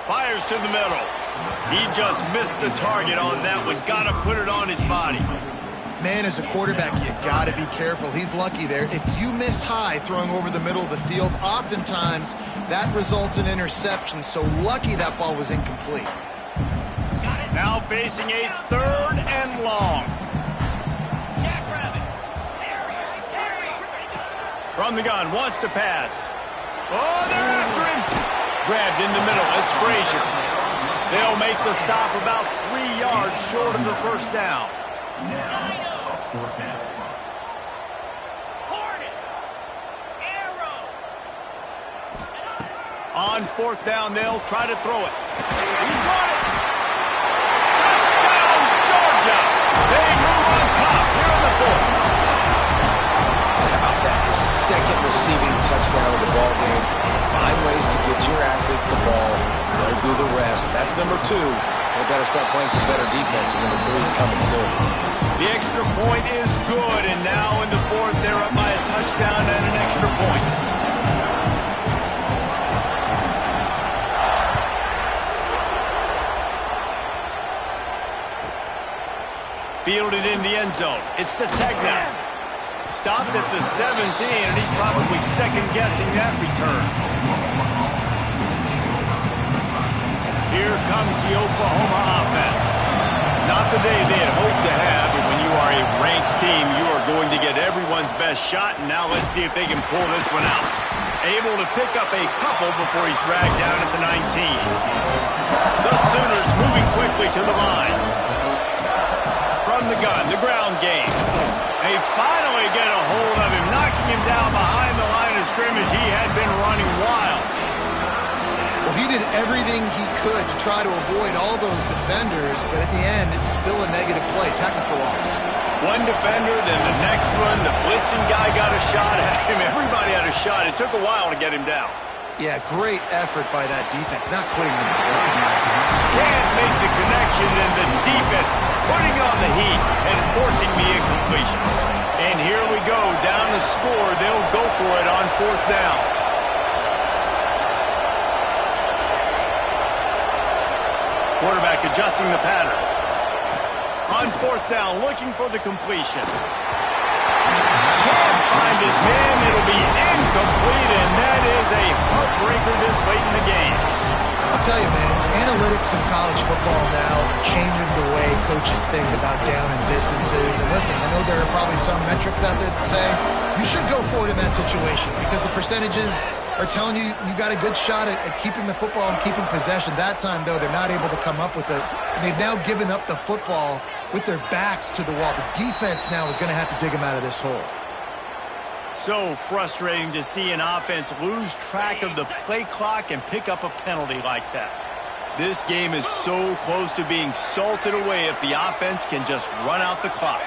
Fires to the middle. He just missed the target on that one. Got to put it on his body. Man, as a quarterback, you got to be careful. He's lucky there. If you miss high throwing over the middle of the field, oftentimes that results in interception. So lucky that ball was incomplete. Now facing a 3rd and long. From the gun, wants to pass. Oh, they're after him. Grabbed in the middle. It's Frazier. They'll make the stop about 3 yards short of the first down. On 4th down, they'll try to throw it. He got it. Touchdown, Georgia. They move on top here in the 4th. How about that? His 2nd receiving touchdown of the ball game. Find ways to get your athletes the ball. They'll do the rest. That's number 2. They better start playing some better defense. Number 3 is coming soon. The extra point is good, and now in the 4th, they're up by a touchdown and an extra point. Fielded in the end zone. It's Sategna. Stopped at the 17, and he's probably second-guessing that return. Here comes the Oklahoma offense. Not the day they had hoped to have, but when you are a ranked team, you are going to get everyone's best shot, and now let's see if they can pull this one out. Able to pick up a couple before he's dragged down at the 19. The Sooners moving quickly to the line. From the gun, the ground game. They finally get a hold of him, knocking him down behind the line of scrimmage. He had been running wild. Well, he did everything he could to try to avoid all those defenders, but at the end, it's still a negative play. Tackle for loss. One defender, then the next one. The blitzing guy got a shot at him. Everybody had a shot. It took a while to get him down. Yeah, great effort by that defense, not quitting the play. Can't make the connection, and the defense putting on the heat and forcing the incompletion. And here we go, down to score. They'll go for it on 4th down. Quarterback adjusting the pattern. On 4th down, looking for the completion. Can't find his man. It'll be incomplete, and that is a heartbreaker this late in the game. I'll tell you, man, analytics in college football now are changing the way coaches think about down and distances. And listen, I know there are probably some metrics out there that say you should go for it in that situation because the percentages are telling you you got a good shot at keeping the football and keeping possession. That time, though, they're not able to come up with it. And they've now given up the football with their backs to the wall. The defense now is going to have to dig them out of this hole. So frustrating to see an offense lose track of the play clock and pick up a penalty like that. This game is so close to being salted away if the offense can just run out the clock.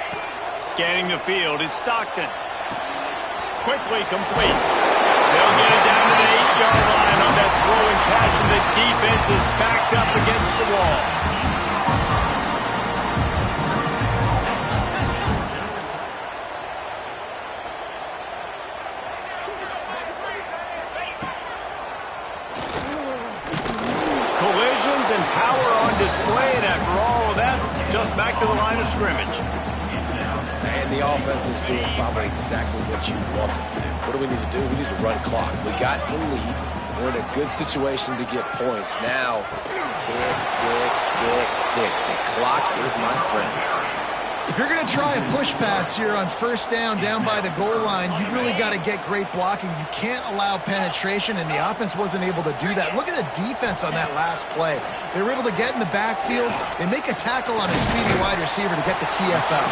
Scanning the field, it's Stockton. Quickly complete. They'll get it down to the 8-yard line on that throw and catch, and the defense is backed up against the wall. Collisions and power on display, and after all of that, just back to the line of scrimmage. And the offense is doing probably exactly what you want them to do. What do we need to do? We need to run clock. We got the lead. We're in a good situation to get points. Now, tick, tick, tick, tick. The clock is my friend. If you're going to try a push pass here on first down by the goal line, you've really got to get great blocking. You can't allow penetration, and the offense wasn't able to do that. Look at the defense on that last play. They were able to get in the backfield. They make a tackle on a speedy wide receiver to get the TFL.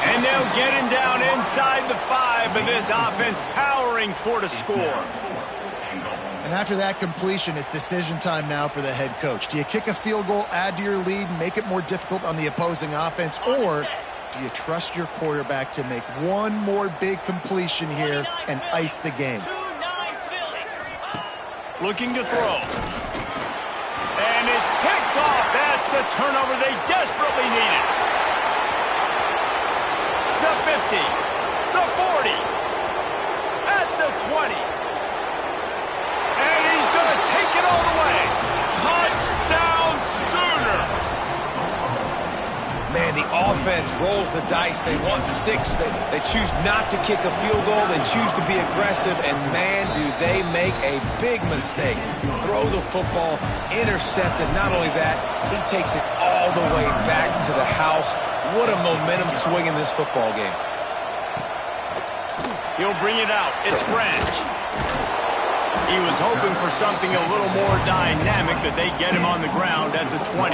And they'll get him down inside the 5, but this offense powering toward a score. And after that completion, it's decision time now for the head coach. Do you kick a field goal, add to your lead, and make it more difficult on the opposing offense, or do you trust your quarterback to make one more big completion here and ice the game? Looking to throw. And it's picked off. That's the turnover they desperately needed. The 50, the 40, at the 20. And he's going to take it all the way. Touchdown, Sooners! Man, the offense rolls the dice. They want 6. They choose not to kick a field goal. They choose to be aggressive. And, man, do they make a big mistake. Throw the football, intercepted. Not only that, he takes it all the way back to the house. What a momentum swing in this football game. He'll bring it out. It's Branch. He was hoping for something a little more dynamic, that they get him on the ground at the 20.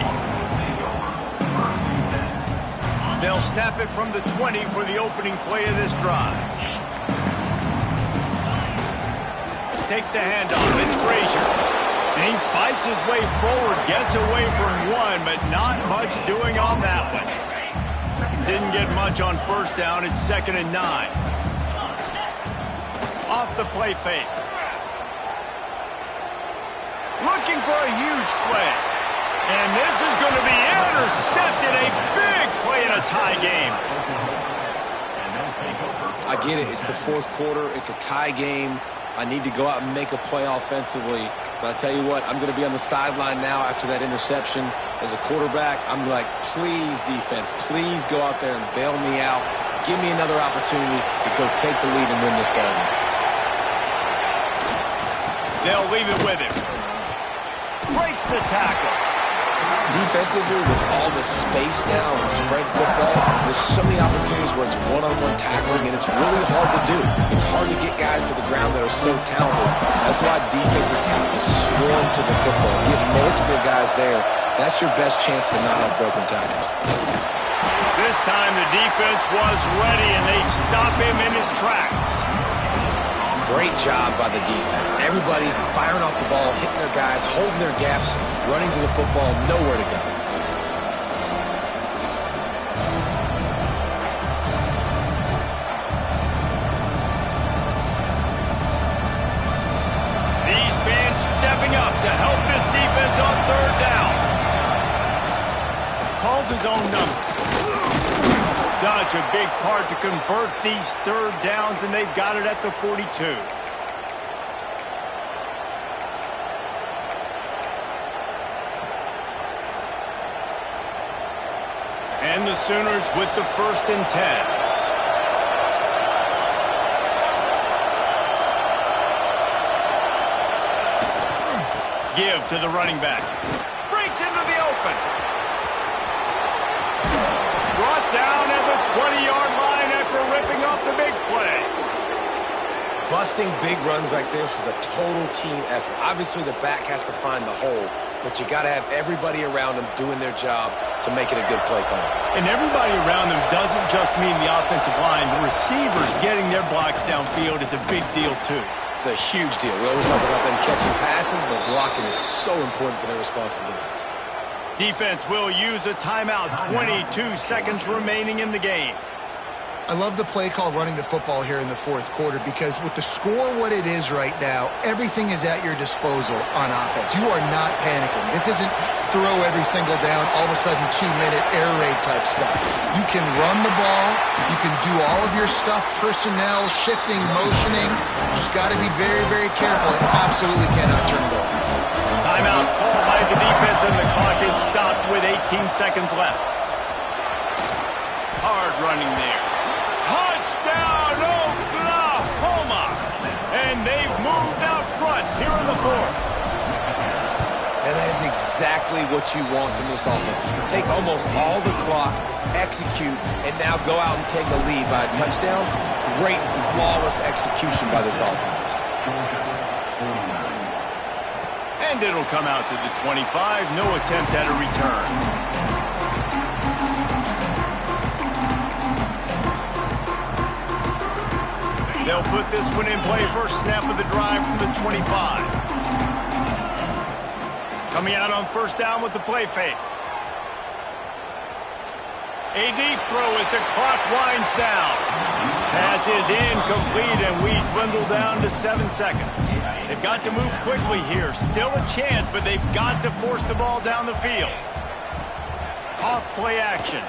They'll snap it from the 20 for the opening play of this drive. Takes the handoff. It's Frazier. And he fights his way forward, gets away from one, but not much doing on that one. Didn't get much on first down. It's 2nd and 9. Off the play fake. Looking for a huge play. And this is going to be intercepted. A big play in a tie game. I get it. It's the 4th quarter. It's a tie game. I need to go out and make a play offensively. But I tell you what, I'm going to be on the sideline now after that interception. As a quarterback, I'm like, please, defense, please go out there and bail me out. Give me another opportunity to go take the lead and win this ball game. They'll leave it with him. Breaks the tackle. Defensively, with all the space now and spread football, there's so many opportunities where it's one-on-one tackling, and it's really hard to do. It's hard to get guys to the ground that are so talented. That's why defenses have to swarm to the football. Get multiple guys there. That's your best chance to not have broken tackles. This time the defense was ready, and they stop him in his tracks. Great job by the defense. Everybody firing off the ball, hitting their guys, holding their gaps, running to the football, nowhere to go. These fans stepping up to help this defense on 3rd down. Calls his own number. Such a big part to convert these 3rd downs, and they've got it at the 42. And the Sooners with the 1st and 10. Give to the running back. Breaks into the open. Brought down at the 20-yard line after ripping off the big play. Busting big runs like this is a total team effort. Obviously, the back has to find the hole, but you got to have everybody around them doing their job to make it a good play call. And everybody around them doesn't just mean the offensive line. The receivers getting their blocks downfield is a big deal, too. It's a huge deal. We always talk about them catching passes, but blocking is so important for their responsibilities. Defense will use a timeout. 22 seconds remaining in the game. I love the play call running the football here in the 4th quarter, because with the score what it is right now, everything is at your disposal on offense. You are not panicking. This isn't throw every single down, all of a sudden 2-minute air raid type stuff. You can run the ball. You can do all of your stuff, personnel, shifting, motioning. You just got to be very, very careful and absolutely cannot turn it over. Timeout called by the defense, and the clock is stopped with 18 seconds left. Hard running there. Touchdown, Oklahoma! And they've moved out front here in the 4th. And And that is exactly what you want from this offense. Take almost all the clock, execute, and now go out and take a lead by a touchdown. Great, flawless execution by this offense. And it'll come out to the 25. No attempt at a return. They'll put this one in play. First snap of the drive from the 25. Coming out on first down with the play fake. A deep throw as the clock winds down. Pass is incomplete, and we dwindle down to 7 seconds. They've got to move quickly here. Still a chance, but they've got to force the ball down the field. Off play action.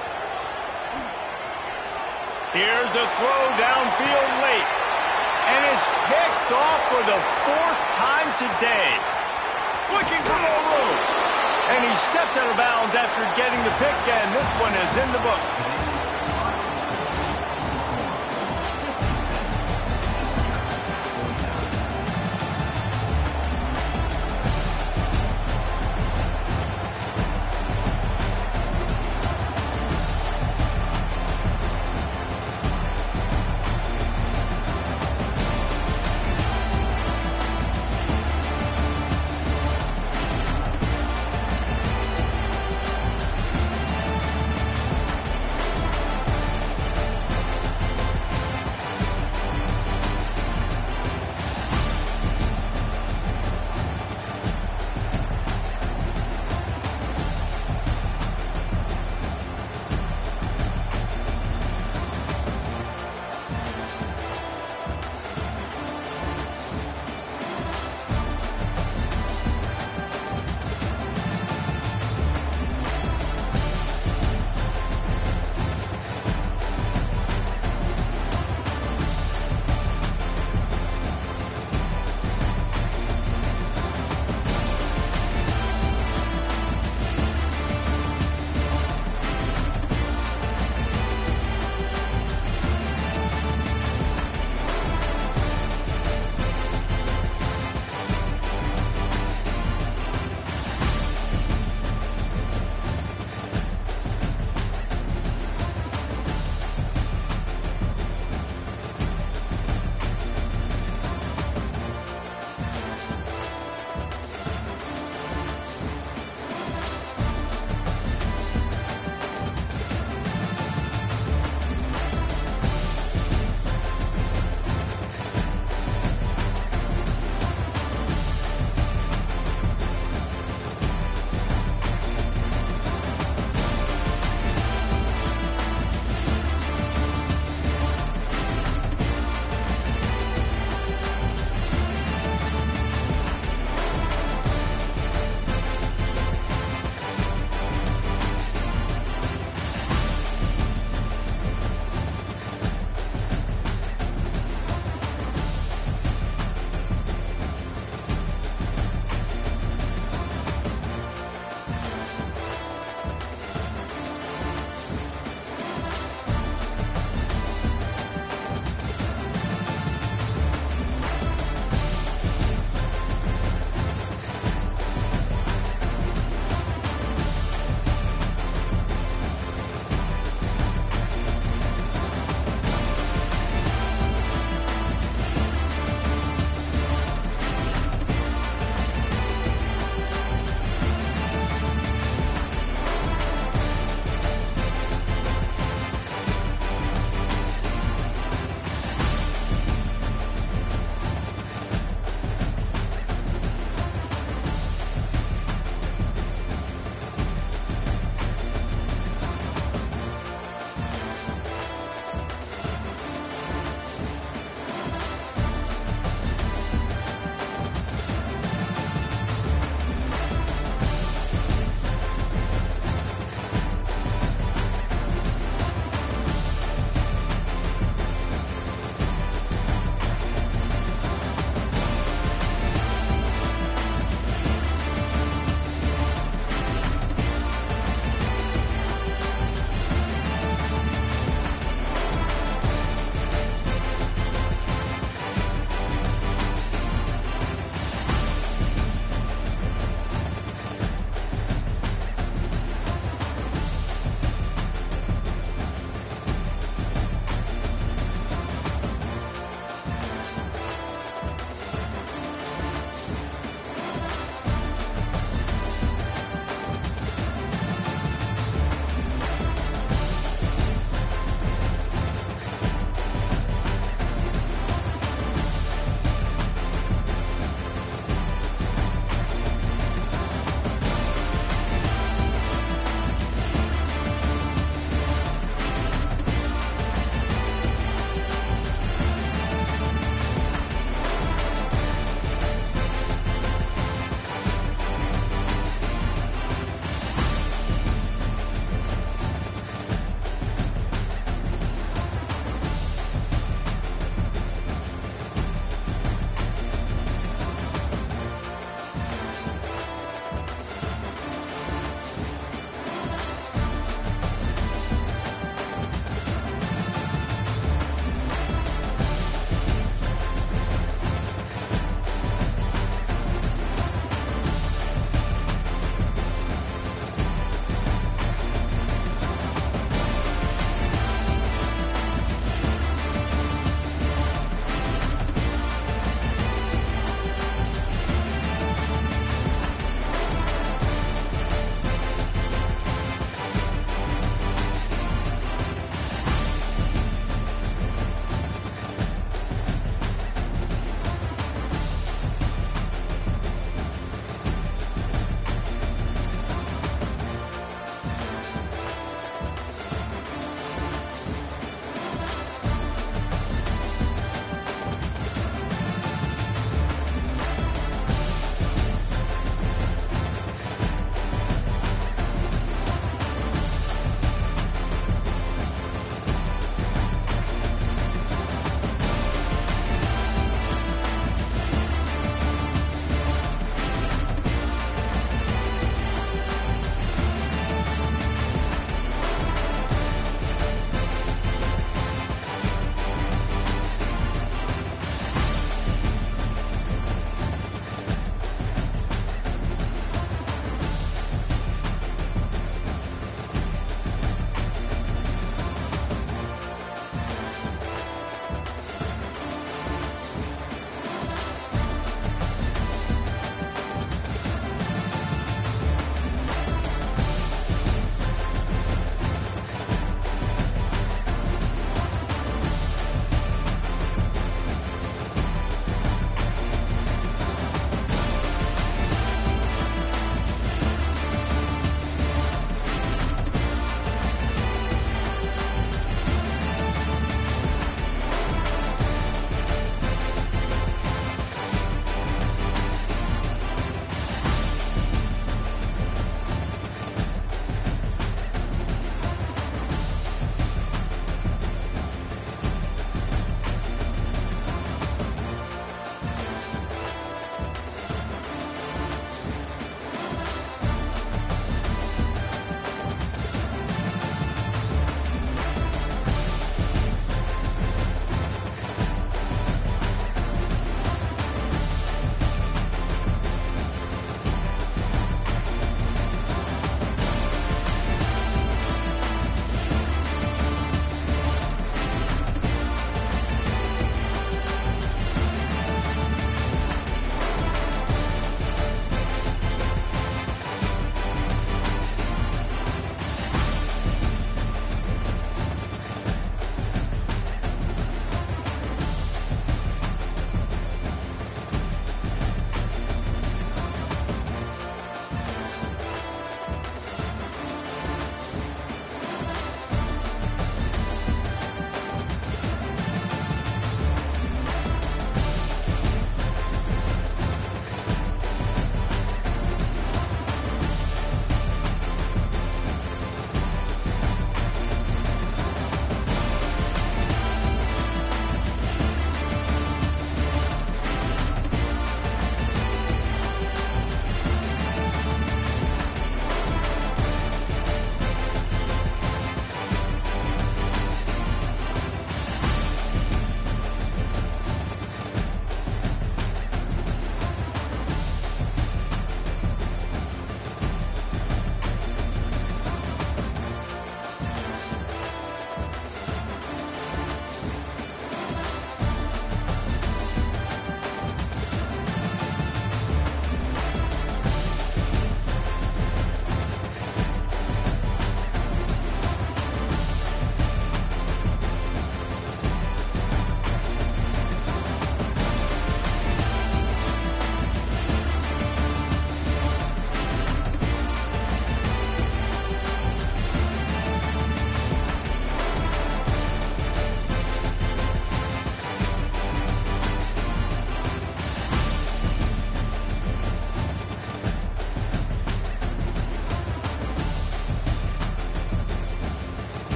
Here's a throw downfield late. And it's picked off for the 4th time today. Looking for more room. And he steps out of bounds after getting the pick, and this one is in the books.